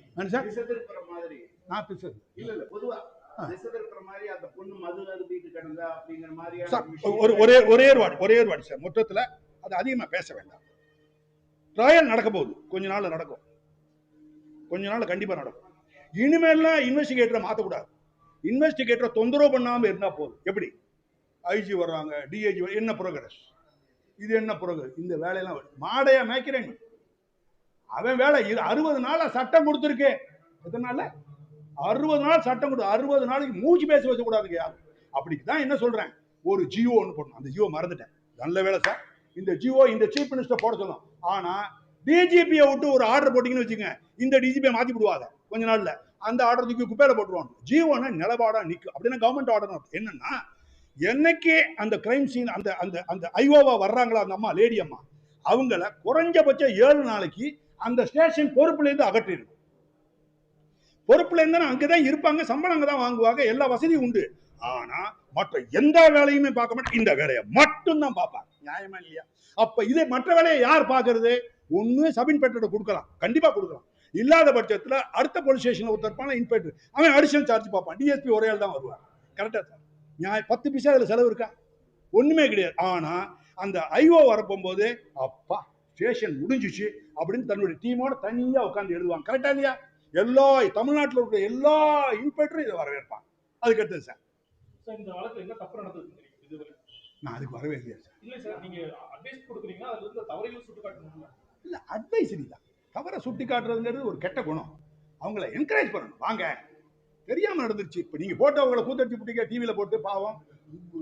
நான் பேசுறது இல்ல பொதுவா மாதிரி அந்த பொண்ணு மது அருந்திட்டு கிடந்தா அப்படிங்கிற மாதிரி ஒரே வாடி சார். மொத்தத்துல அது அதிகமா பேச வேண்டாம். ட்ரையல் நடக்க போகுது, கொஞ்ச நாள்ல நடக்கும், கொஞ்ச நாள்ல கண்டிப்பா நடக்கும். இனிமேல்லாம் இன்வெஸ்டிகேட்டரை மாத்தக்கூடாது. இன்வெஸ்டிகேட்டரை தொந்தரவு பண்ணாம இருந்தா போதும். எப்படி ஐஜி வர்றாங்க, டிஐஜி என்ன ப்ரோக்ரஸ், இது என்ன ப்ரோக்ரஸ், இந்த வேலையெல்லாம் மாடையா மேய்க்கிறேன். அவன் வேலை 60 நாளா சட்டம் கொடுத்துருக்கு. எத்தனை நாள்ல? 60 நாள் சட்டம் கொடு. 60 நாளைக்கு மூச்சு பேச வச்சக்கூடாதுங்க யாரும். அப்படிதான் என்ன சொல்றேன், ஒரு ஜியோ ஒன்று போடணும். அந்த ஜியோ மறந்துட்டேன், நல்ல வேலை சார். இந்த ஜியோ இந்த சீஃப் மினிஸ்டர் போட சொல்லலாம். ஆனா டிஜிபியை விட்டு ஒரு ஆர்டர் போட்டீங்கன்னு வச்சுங்க, இந்த டிஜிபியை மாத்தி விடுவாங்க கொஞ்ச நாள்ல. அந்த ஆர்டர் தூக்கி குப்பையில போட்டுருவாங்க. ஜியோனா நிலபாடா நிற்கும். அப்படின்னா கவர்மெண்ட் ஆர்டர் என்னன்னா, என்னைக்கே அந்த கிரைம் சீன் அந்த அந்த அந்த ஐஓவா வர்றாங்களா அந்த அம்மா, லேடி அம்மா, அவங்கள குறைஞ்சபட்சம் 7 நாளைக்கு அந்த ஸ்டேஷன் பொறுப்புல இருந்து அகற்றிடும். பொறுப்புல இருந்தா அங்கதான் இருப்பாங்க, சம்பளம் அங்கதான் வாங்குவாங்க, எல்லா வசதியும் உண்டு. ஆனா மற்ற எந்த வேலையுமே பார்க்க மாட்டேன், இந்த வேலையை மட்டும் தான் பார்ப்பாங்க. நியாயமா இல்லையா? அப்ப இதே மற்ற வேலையை யார் பாக்குறது? ஒண்ணு சப் இன்ஸ்பெக்டர் கொடுக்கலாம், கண்டிப்பா கொடுக்கலாம். இல்லாத பட்சத்துல அடுத்த போலீஸ் ஸ்டேஷன்ல ஒருத்தர் இன்ஸ்பெக்டர், அவன் அடிஷனல் சார்ஜ் பார்ப்பான். டிஎஸ்பி ஒரே ஆள் தான் வருவார். கரெக்டா சார்? 10 பைசா அதுல செலவு இருக்கா? ஒண்ணுமே கிடையாது. ஆனா அந்த ஐஓ வரப்போகும்போது அப்பா ஸ்டேஷன் முடிஞ்சிச்சு அப்படின்னு தன்னுடைய டீமோட தனியா உட்காந்து எழுதுவாங்க. கரெக்டா இல்லையா? எல்லா தமிழ்நாட்டில் இருக்கிற எல்லா இன்ஸ்பெக்டரும் இதை வரவேற்பாங்க. அதுக்கு அடுத்தது சார், இந்த வழக்குல என்ன தப்பு நடந்தது? நான் அதுக்கு வரவே இல்லையா சார்? இல்ல சார், நீங்க அட்வைஸ் கொடுக்குறீங்க, அதுல இருந்து தவறையும் சுட்டி காட்டணும். இல்ல அட்வைசரி தான். தவறை சுட்டி காட்டுறதுங்கிறது ஒரு கெட்ட குணம். அவங்கள என்கரேஜ் பண்ணணும். வாங்க, தெரியாம நடந்துருச்சு, இப்ப நீங்க போட்டு அவங்களை கூத்தடிச்சு பிடிக்க டிவியில போட்டு பாவம்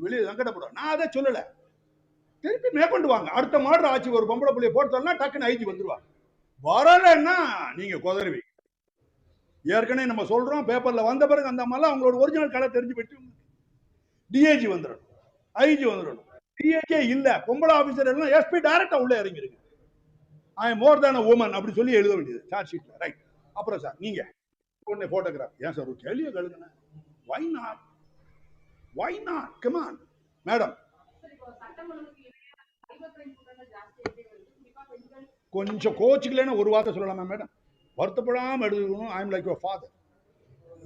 வெளியே சங்கடப்படும். நான் அதை சொல்லல, திருப்பி மேற்கொண்டு வாங்க. அடுத்த மாடல் ஆட்சி ஒரு பொம்பளை பிள்ளைய போட்டோம்னா டக்குன்னு ஐஜி வந்துருவாங்க. வரலன்னா நீங்க குதறுவீங்க. ஏற்கனவே நம்ம சொல்றோம், பேப்பர்ல வந்த பிறகு அந்த அம்மா அவங்களோட ஒரிஜினல் கலர் தெரிஞ்சு போயிட்டு டிஐஜி வந்துடணும், ஐஜி வந்துடணும். டிஐஜி இல்ல, பொம்பளை ஆபீசர் எல்லாம் எஸ்பி டைரக்டா உள்ள இறங்கிருங்க. I am more than a woman அப்படி சொல்லி எழுத வேண்டியது சார்ஜ் ஷீட்ல. ரைட். அப்புறம் சார் நீங்க உடனே போட்டோகிராஃப். ஏன் சார் ஒரு கேள்வியை கழுதுங்க? why not? why not? come on madam. கொஞ்சம் கோச்சுக்கலன்னு ஒரு வார்த்தை சொல்லலாமா மேடம்? வருத்தப்படாம எழுதுக்கணும். I am like your father.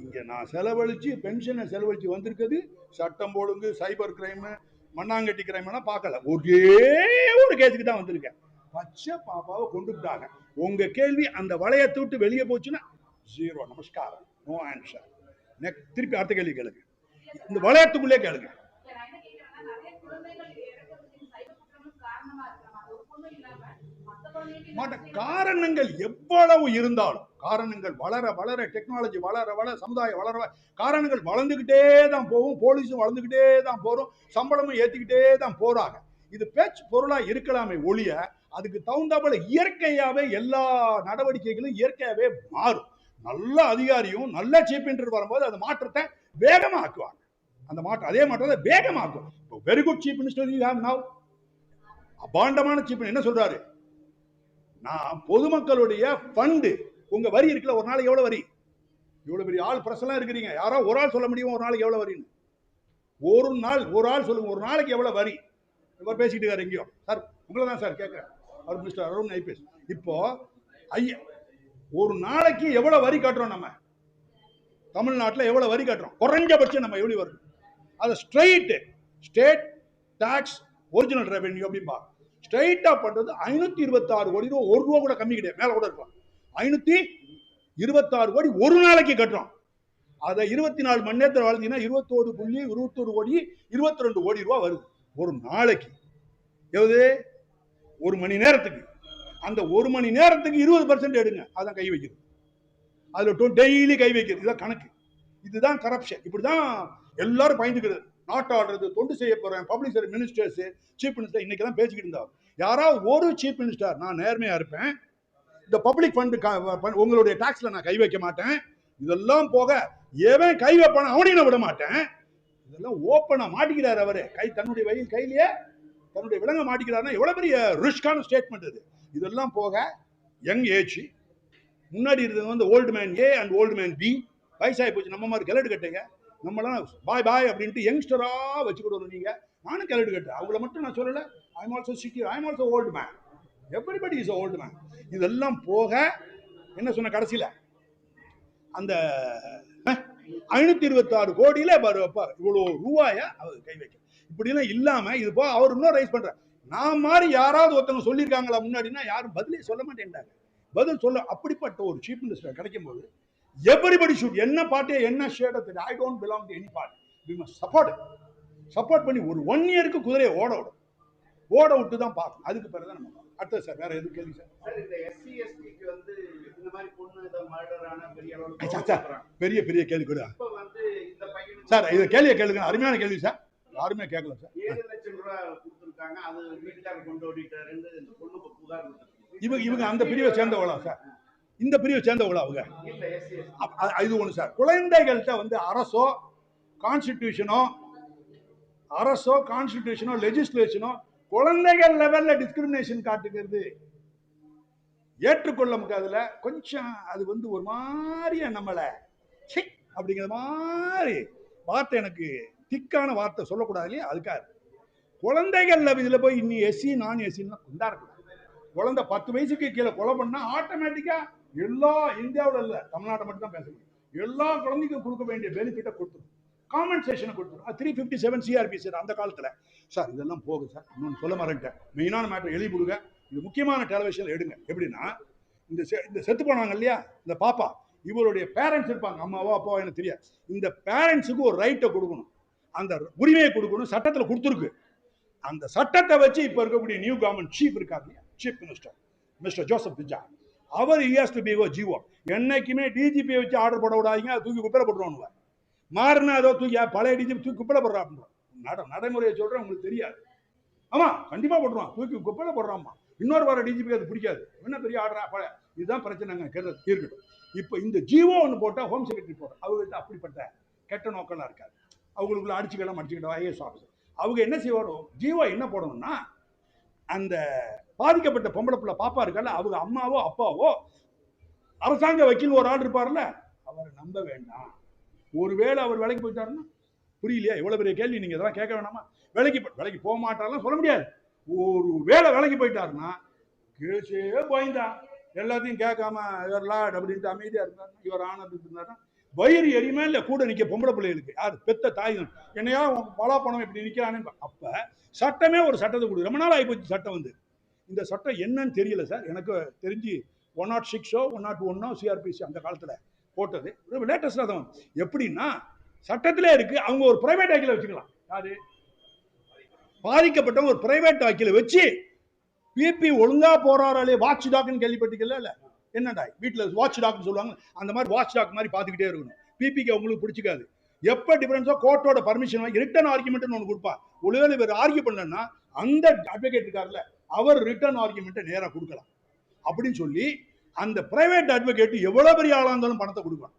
இங்க நான் செலவழிச்சு பென்ஷனை செலவழிச்சு வந்திருக்கிறது சட்டம் ஒழுங்கு, சைபர் கிரைம், மண்ணாங்கட்டி கிரைம் எல்லாம் பார்க்கல. ஒரே ஒரு கேஸுக்கு தான் வந்திருக்கேன். பச்சை பாப்பாவை கொண்டு விட்டாங்க. உங்க கேள்வி அந்த வளையத்தை விட்டு வெளியே போச்சுன்னா 0. நமஸ்காரம், நோ ஆன்சர். திருப்பி அடுத்த கேள்வி கேளுங்க. இந்த வளையத்துக்குள்ளே கேளுங்க. காரணங்கள் எவ்வளவு இருந்தாலும், காரணங்கள் வளர வளர, டெக்னாலஜி வளர வளர, சமுதாயம் வளர, காரணங்கள் வளர்ந்துகிட்டே தான் போகும். போலீஸும் வளர்ந்துகிட்டே தான் போறோம், சம்பளமும் ஏத்திக்கிட்டே தான் போறாங்க. இது பேச்சு பொருளா இருக்கலாமே ஒழிய, அதுக்கு தகுந்தாப்புல இயற்கையாவே எல்லா நடவடிக்கைகளும் இயற்கையாவே மாறும். நல்ல அதிகாரியும் நல்ல சீஃப் மினிஸ்டர் வரும்போது அந்த மாற்றத்தை வேகமா ஆக்குவாங்க. அந்த மாற்றம் அதே மாற்றத்தை வேகமாக்கும். Very good chief minister you have now. அபாண்டமான சீஃப் என்ன சொல்றாரு? நான் பொதுமக்களுடைய ஃபண்டு உங்க வரி இருக்குல்ல, ஒரு நாளைக்கு எவ்வளவு வரி? இவ்வளவு பெரிய ஆள் பிரசலாம் இருக்கிறீங்க, யாரோ ஒரு ஆள் சொல்ல முடியும் ஒரு நாளைக்கு எவ்வளவு வரின்னு? ஒரு ஆள் சொல்லுங்க, ஒரு நாளைக்கு எவ்வளவு வரி? இவர் பேசிட்டு இருக்காரு எங்கேயோ. சார் உங்களை தான் சார் கேட்கிறேன், அவர் மிஸ்டர் அருண் ஐபிஎஸ். இப்போ ஐயா, ஒரு நாளைக்கு எவ்வளவு வரி கட்டுறோம் நம்ம தமிழ்நாட்டில்? எவ்வளவு வரி கட்டுறோம்? குறைஞ்சபட்சம் நம்ம எவ்வளவு வரும்? அது ஸ்டேட் டாக்ஸ் ஒரிஜினல் ரெவென்யூ அப்படின்பா. ஸ்ட்ரைட்டா பண்றது 526 கோடி ரூபா. 1 ரூபா கூட கம்மி கிடையாது, மேல கூட இருக்கலாம். 526 கோடி ஒரு நாளைக்கு கட்டுறோம். அதை 24 மணி நேரத்தில் வாழ்ந்தீங்கன்னா 21 கோடி 22 கோடி ரூபா வருது ஒரு நாளைக்கு. எவ்வளவு? ஒரு மணி நேரத்துக்கு. அந்த ஒரு மணி நேரத்துக்கு 20% எடுங்க, அதான் கை வைக்கிறது. அதுல டெய்லி கை வைக்கிறது. இதுதான் கணக்கு. இதுதான் கரப்ஷன். இப்படிதான் எல்லாரும் பயந்துக்கிறது. நாட்டாடுறது, தொண்டு செய்ய போறேன், public service ministers, chief minister இன்னைக்கெல்லாம் பேசிக்கிட்டு இருந்தா, யாராவது ஒரு சீஃப் மினிஸ்டர் நான் நேர்மையா இருப்பேன், இந்த பப்ளிக் ஃபண்ட் உங்களுடைய டாக்ஸ்ல நான் கை வைக்க மாட்டேன், இதெல்லாம் போக எவன் கை வைப்பான அவனையும் நான் விட மாட்டேன், இதெல்லாம் ஓப்பனா மாட்டிக்கிறார் அவரு. தன்னுடைய கையிலேயே தன்னுடைய விலங்க மாட்டிக்கிறாருன்னா எவ்வளவு பெரிய ரிஸ்கான ஸ்டேட்மெண்ட் இது. இதெல்லாம் போக யங் ஏஜ், முன்னாடி இருந்தது வந்து old man A and old man B, வயசாகி போச்சு. நம்ம மாதிரி கிளடு கட்டுங்க, நம்மளாம் பாய் பாய் அப்படின்ட்டு யங்ஸ்டரா வச்சுக்கிடணும். நீங்க நானும் கிளடு கட்டேன், அவங்கள மட்டும் நான் சொல்லல. I am also city, I am also old man, everybody is old man. இதெல்லாம் போக என்ன சொன்ன கடைசியில அந்த 526 கோடியில இவ்வளவு ரூபாய அவர் கை வைக்க. இப்படி எல்லாம் இல்லாம இது போக அவர் இன்னும் ரைஸ் பண்ற. நான் மாதிரி யாராவது ஒருத்தவங்க சொல்லியிருக்காங்களா முன்னாடினா? யாரும் பதிலே சொல்ல மாட்டேன்டாங்க. பதில் சொல்ல அப்படிப்பட்ட ஒரு சீஃப் மினிஸ்டர் கிடைக்கும் போது everybody should, என்ன பார்ட்டி என்ன shade of, I don't belong to any party, we must support பண்ணி ஒரு 1 இயருக்கு குதிரையை ஓட விட்டு தான் பார்க்கணும். அதுக்கு பிறகு தான் நம்ம அடுத்த. சார் வேற எதுவும் கேள்வி? சார் இந்த எஸ்சி எஸ்டிக்கு வந்து இந்த மாதிரி பொண்ணு இத மர்டரான பெரிய அளவுல பெரிய பெரிய கேள்வி கூட. இப்ப வந்து இந்த பையனுக்கு சார் இது கேள்வியை கேளுங்க, அருமையான கேள்வி சார், யாருமே கேட்கல சார். 7 லட்சம் ரூபாய் கொடுத்திருக்காங்க, அது வீட்டுக்காரர் கொண்டு ஓடிட்டாருன்னு இந்த பொண்ணுக்கு புகார் கொடுத்திருக்காங்க. இவங்க அந்த பிரிவை சேர்ந்தவங்களா சார்? இந்த பிரிவை சேர்ந்தவங்களா அவங்க? இது ஒண்ணு சார். குழந்தைகள்கிட்ட வந்து அரசோ கான்ஸ்டிடியூஷனோ லெஜிஸ்லேஷனோ குழந்தைகள் லெவல்ல டிஸ்கிரிமினேஷன் காட்டுகிறது ஏற்றுக்கொள்ள முடியாதுல. கொஞ்சம் அது வந்து ஒரு மாதிரியா நம்மள அப்படிங்கிற மாதிரி வார்த்தை, எனக்கு திக்கான வார்த்தை சொல்லக்கூடாது இல்லையா? அதுக்காக குழந்தைகள் இதுல போய் இன்னி எஸ்சி நான் எஸ்சின்னா கொண்டாடக்கூடாது. குழந்தை 10 வயசுக்கு கீழே கொலை பண்ணா ஆட்டோமேட்டிக்கா எல்லா இந்தியாவில் இல்ல, தமிழ்நாட்டை மட்டும் தான் பேச முடியும், எல்லா குழந்தைக்கும் கொடுக்க வேண்டிய பெனிஃபிட்டை கொடுத்துரும், காம்பன்சேஷனை கொடுத்துரும். 357 சிஆர்பிசி அந்த காலத்துல. சார் இதெல்லாம் போகுது சார். இன்னொன்று சொல்ல மறந்துட்டேன், மெயினான மேட்டர் எழுதி கொடுங்க, இது முக்கியமான டெலிவிஷன் எடுங்க. எப்படின்னா இந்த செத்து போனாங்க இல்லையா இந்த பாப்பா, இவருடைய பேரண்ட்ஸ் இருப்பாங்க, அம்மாவோ அப்பாவோ எனக்கு தெரியாது. இந்த பேரண்ட்ஸுக்கு ஒரு ரைட்டை கொடுக்கணும், அந்த உரிமையை கொடுக்கணும், சட்டத்தில் கொடுத்துருக்கு. அந்த சட்டத்தை வச்சு இப்ப இருக்கக்கூடிய நியூ கவர்மெண்ட் சீஃப் இருக்காங்க, சீஃப் மினிஸ்டர் மிஸ்டர் ஜோசப் விஜா, அவர் ஜீவோ என்னைக்குமே டிஜிபியை வச்சு ஆர்டர் போட விடாதீங்க, அதை தூக்கி குப்பையில போட்டுருவாங்க. மாறினா ஏதோ தூக்கி பழைய டிஜிபி தூக்கி குப்பையில போடுறா அப்படின்றோம். நடைமுறையை சொல்றேன், உங்களுக்கு தெரியாது. ஆமா கண்டிப்பா போட்டுருவான், தூக்கி குப்பையில போடுறாமா. இன்னொரு வார டிஜிபிக்கு அது பிடிக்காது, என்ன பெரிய ஆர்டரா, இதுதான் பிரச்சனைங்க, இருக்கட்டும். இப்ப இந்த ஜீவோ ஒன்று போட்டா ஹோம் செக்ரட்டரி போட்டோம், அவங்ககிட்ட அப்படிப்பட்ட கெட்ட நோக்கம்லாம் இருக்காது. அவங்களுக்குள்ள அடிச்சுக்கிட்டோம் ஐஏஎஸ் ஆஃபீஸர். அவங்க என்ன செய்வாரோ, ஜீவோ என்ன போடணும்னா, அந்த பாதிக்கப்பட்ட பொம்பளை பிள்ளை பாப்பா இருக்கல, அவங்க அம்மாவோ அப்பாவோ அரசாங்க வக்கீல் ஒரு ஆள் இருப்பார்ல, அவரை நம்ப வேண்டாம். ஒருவேளை அவர் வேலைக்கு போயிட்டாருன்னா, புரியலையா எவ்வளவு பெரிய கேள்வி, நீங்க இதெல்லாம் கேட்க வேணாமா? வேலைக்கு போக மாட்டாருலாம் சொல்ல முடியாது. ஒரு வேளை வேலைக்கு போயிட்டாருன்னா கேசே போய்தான், எல்லாத்தையும் கேட்காம இவர்லாட் அப்படின்ட்டு அமைதியா இருந்தாரு, இவர் ஆனது இருந்தாருன்னா வயிறு எரியுமே இல்ல கூட நிக்க பொம்பளை பிள்ளைகளுக்கு, யாரு பெத்த தாய் என்னையா பலா பணம் இப்படி நிக்கிறானே. அப்ப சட்டமே ஒரு சட்டத்தை கொடுக்கு. ரொம்ப நாள் ஆகி போச்சு சட்டம் வந்து. இந்த சட்டம் என்னன்னு தெரியல சார், எனக்கு தெரிஞ்சு 106 101 சிஆர்பிசி அந்த காலத்துல போட்டது, லேட்டஸ்டா தான். எப்படின்னா சட்டத்திலே இருக்கு, அவங்க ஒரு பிரைவேட் வக்கீல வச்சுக்கலாம். யாரு பாதிக்கப்பட்டவங்க ஒரு பிரைவேட் வக்கீல வச்சு பிபி ஒழுங்கா போறாராலே வாட்ச் டாக்னு கேள்விப்பட்டீங்கல்ல, என்னடா வீட்டுல வாட்ச் டாக்னு சொல்லுவாங்க, அந்த மாதிரி வாட்ச் டாக் மாதிரி பாத்துக்கிட்டே இருக்கணும். பிபிக்கு உங்களுக்கு பிடிச்சிக்காது. எப்ப டிஃபரன்ஸோ கோர்ட்டோட பர்மிஷன் வாங்கி ரிட்டன் ஆர்குமெண்ட் ஒன்று கொடுப்பா. ஒருவேளை இவர் ஆர்கியூ பண்ணலன்னா அந்த அட்வொகேட் இருக்காருல்ல, அவர் ரிட்டன் ஆர்குமெண்ட்டை நேரா கொடுக்கலாம் அப்படின்னு சொல்லி அந்த பிரைவேட் அட்வொகேட் எவ்வளவு பெரிய ஆளா இருந்தாலும் பணத்தை கொடுக்கலாம்.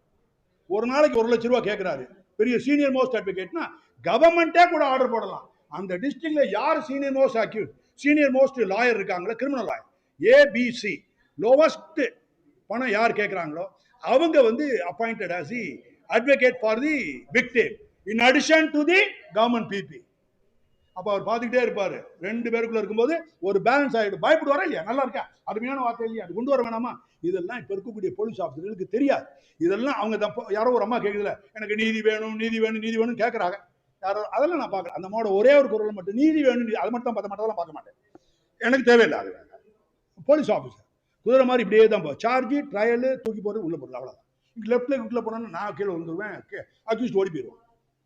ஒரு நாளைக்கு 1 லட்சம் ரூபாய் கேட்கிறாரு, பெரிய சீனியர் மோஸ்ட் அட்வொகேட்னா கவர்மெண்டே கூட ஆர்டர் போடலாம். அந்த டிஸ்ட்ரிக்ட்ல யார் சீனியர் மோஸ்ட் லாயர் இருக்காங்களா, கிரிமினல் லாயர் ஏபிசி லோவஸ்ட் பணம் யார் கேட்குறாங்களோ அவங்க வந்து appointed as the advocate for the victim in addition to the government PP. அப்போ அவர் பார்த்துக்கிட்டே இருப்பாரு. 2 பேருக்குள்ள இருக்கும்போது ஒரு பேலன்ஸ் ஆகிடும். பயப்படுவாரா இல்லையா? நல்லா இருக்கா? அருமையான வார்த்தை இல்லையா? அது கொண்டு வர வேணாமா? இதெல்லாம் இப்போ இருக்கக்கூடிய போலீஸ் ஆஃபீஸர்களுக்கு தெரியாது. இதெல்லாம் அவங்க யாரோ ஒரு அம்மா கேட்குதுல, எனக்கு நீதி வேணும் நீதி வேணும் நீதி வேணும்னு கேட்குறாங்க. யாரோ அதெல்லாம் நான் பார்க்கல. அந்த அம்மாவோட ஒரே ஒரு குரல் மட்டும் நீதி வேணும், அது மட்டும் பார்த்த மாட்டதெல்லாம் பார்க்க மாட்டேன். எனக்கு தேவையில்லை. அது போலீஸ் ஆஃபீஸர் குதிரை மாதிரி இப்படியே தான் போ சார்ஜ் ட்ரையல் தூக்கி போட்டு உள்ள போடுறது அவ்வளோதான். இங்கே லெஃப்ட்ல கிட்ட போனோன்னா நான் கீழே வந்துடுவேன், அக்யூஸ்ட் ஓடி போயிடுவான்.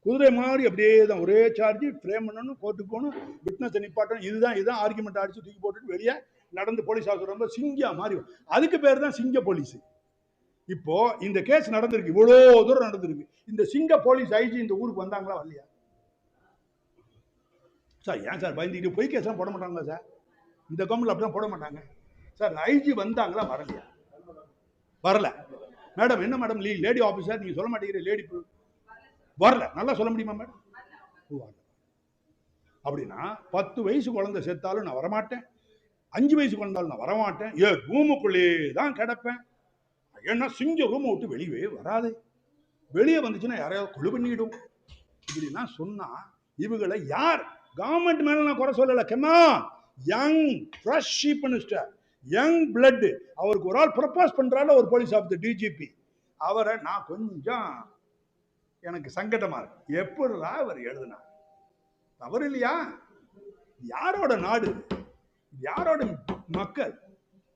குதிரை மாதிரி அப்படியே தான் ஒரே சார்ஜ், ஃப்ரேம் பண்ணணும், கோர்ட்டுக்கு போகணும், விட்னஸை நிப்பாட்டணும். இதுதான் ஆர்குமெண்ட் அடிச்சு தூக்கி போட்டுட்டு வெளியே நடந்து போலீஸ் ஆஃபீஸர் ரொம்ப சிங்கியா மாறி. அதுக்கு பேர் தான் சிங்க போலீஸ். இப்போ இந்த கேஸ் நடந்திருக்கு, இவ்வளோ தூரம் நடந்திருக்கு. இந்த சிங்க போலீஸ் ஐஜி இந்த ஊருக்கு வந்தாங்களா வரலையா சார்? ஏன் சார் பயந்துக்கிட்டு பொய் கேஸ்லாம் போட மாட்டாங்க சார்? இந்த கவர்மெண்ட்ல அப்படிதான் போட மாட்டாங்க சார். ஐஜி வந்தாங்களா வரலையா? வரல. மேடம் என்ன மேடம் லேடி ஆஃபீஸர் நீங்க சொல்ல மாட்டேங்கிற, லேடி வரல, நல்லா சொல்ல முடியுமா மேடம்? அப்படின்னா 10 வயசு குழந்தை செத்தாலும் நான் வரமாட்டேன், 5 வயசு குழந்தாலும் நான் வரமாட்டேன், ரூமுக்குள்ளே தான் கிடப்பேன். ஏன்னா சிங்க ரூமை விட்டு வெளியே வராது, வெளியே வந்துச்சுன்னா யாரையாவது கொலை பண்ணிடும். இப்படிலாம் சொன்னா இவங்களை யார்? கவர்மெண்ட் மேல நான் குறை சொல்லல. கெமா young fresh chief minister, young blood, அவருக்கு ஒரு ஆள் ப்ரப்போஸ் பண்றாரு, ஒரு போலீஸ் ஆஃபீஸர் டிஜிபி. அவரை நான் கொஞ்சம் எனக்கு சங்கடமா இருக்கு. எப்படிடா அவர் எழுதினா? தவறு இல்லையா? யாரோட நாடு, யாரோட மக்கள்?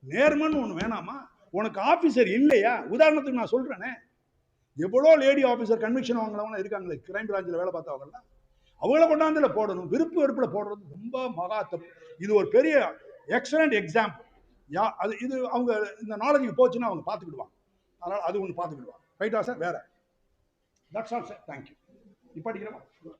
நேர்மன்னு ஒண்ணு வேணாமா? உனக்கு ஆபீசர் இல்லையா? உதாரணத்துக்கு நான் சொல்றேனே, எவ்வளோ லேடி ஆபீசர் கன்விக்ஷன் வாங்கினவங்க இருக்காங்களே, கிரைம் பிரான்ச்சில் வேலை பார்த்தவங்க, அவங்கள கொண்டாந்துல போடணும். விருப்பு வெறுப்புல போடுறது ரொம்ப மகா தப்பு. இது ஒரு பெரிய எக்ஸலண்ட் எக்ஸாம்பிள். இது அவங்க இந்த நாலேஜுக்கு போச்சுன்னா அவங்க பார்த்துக்கிடுவாங்க. அதனால அது ஒன்று பார்த்துக்கிடுவாங்க. ரைட்டா சார்? வேற தட்ஸ் ஆல் சார். தேங்க்யூ. நிப்பாட்டிக்கிறோமா?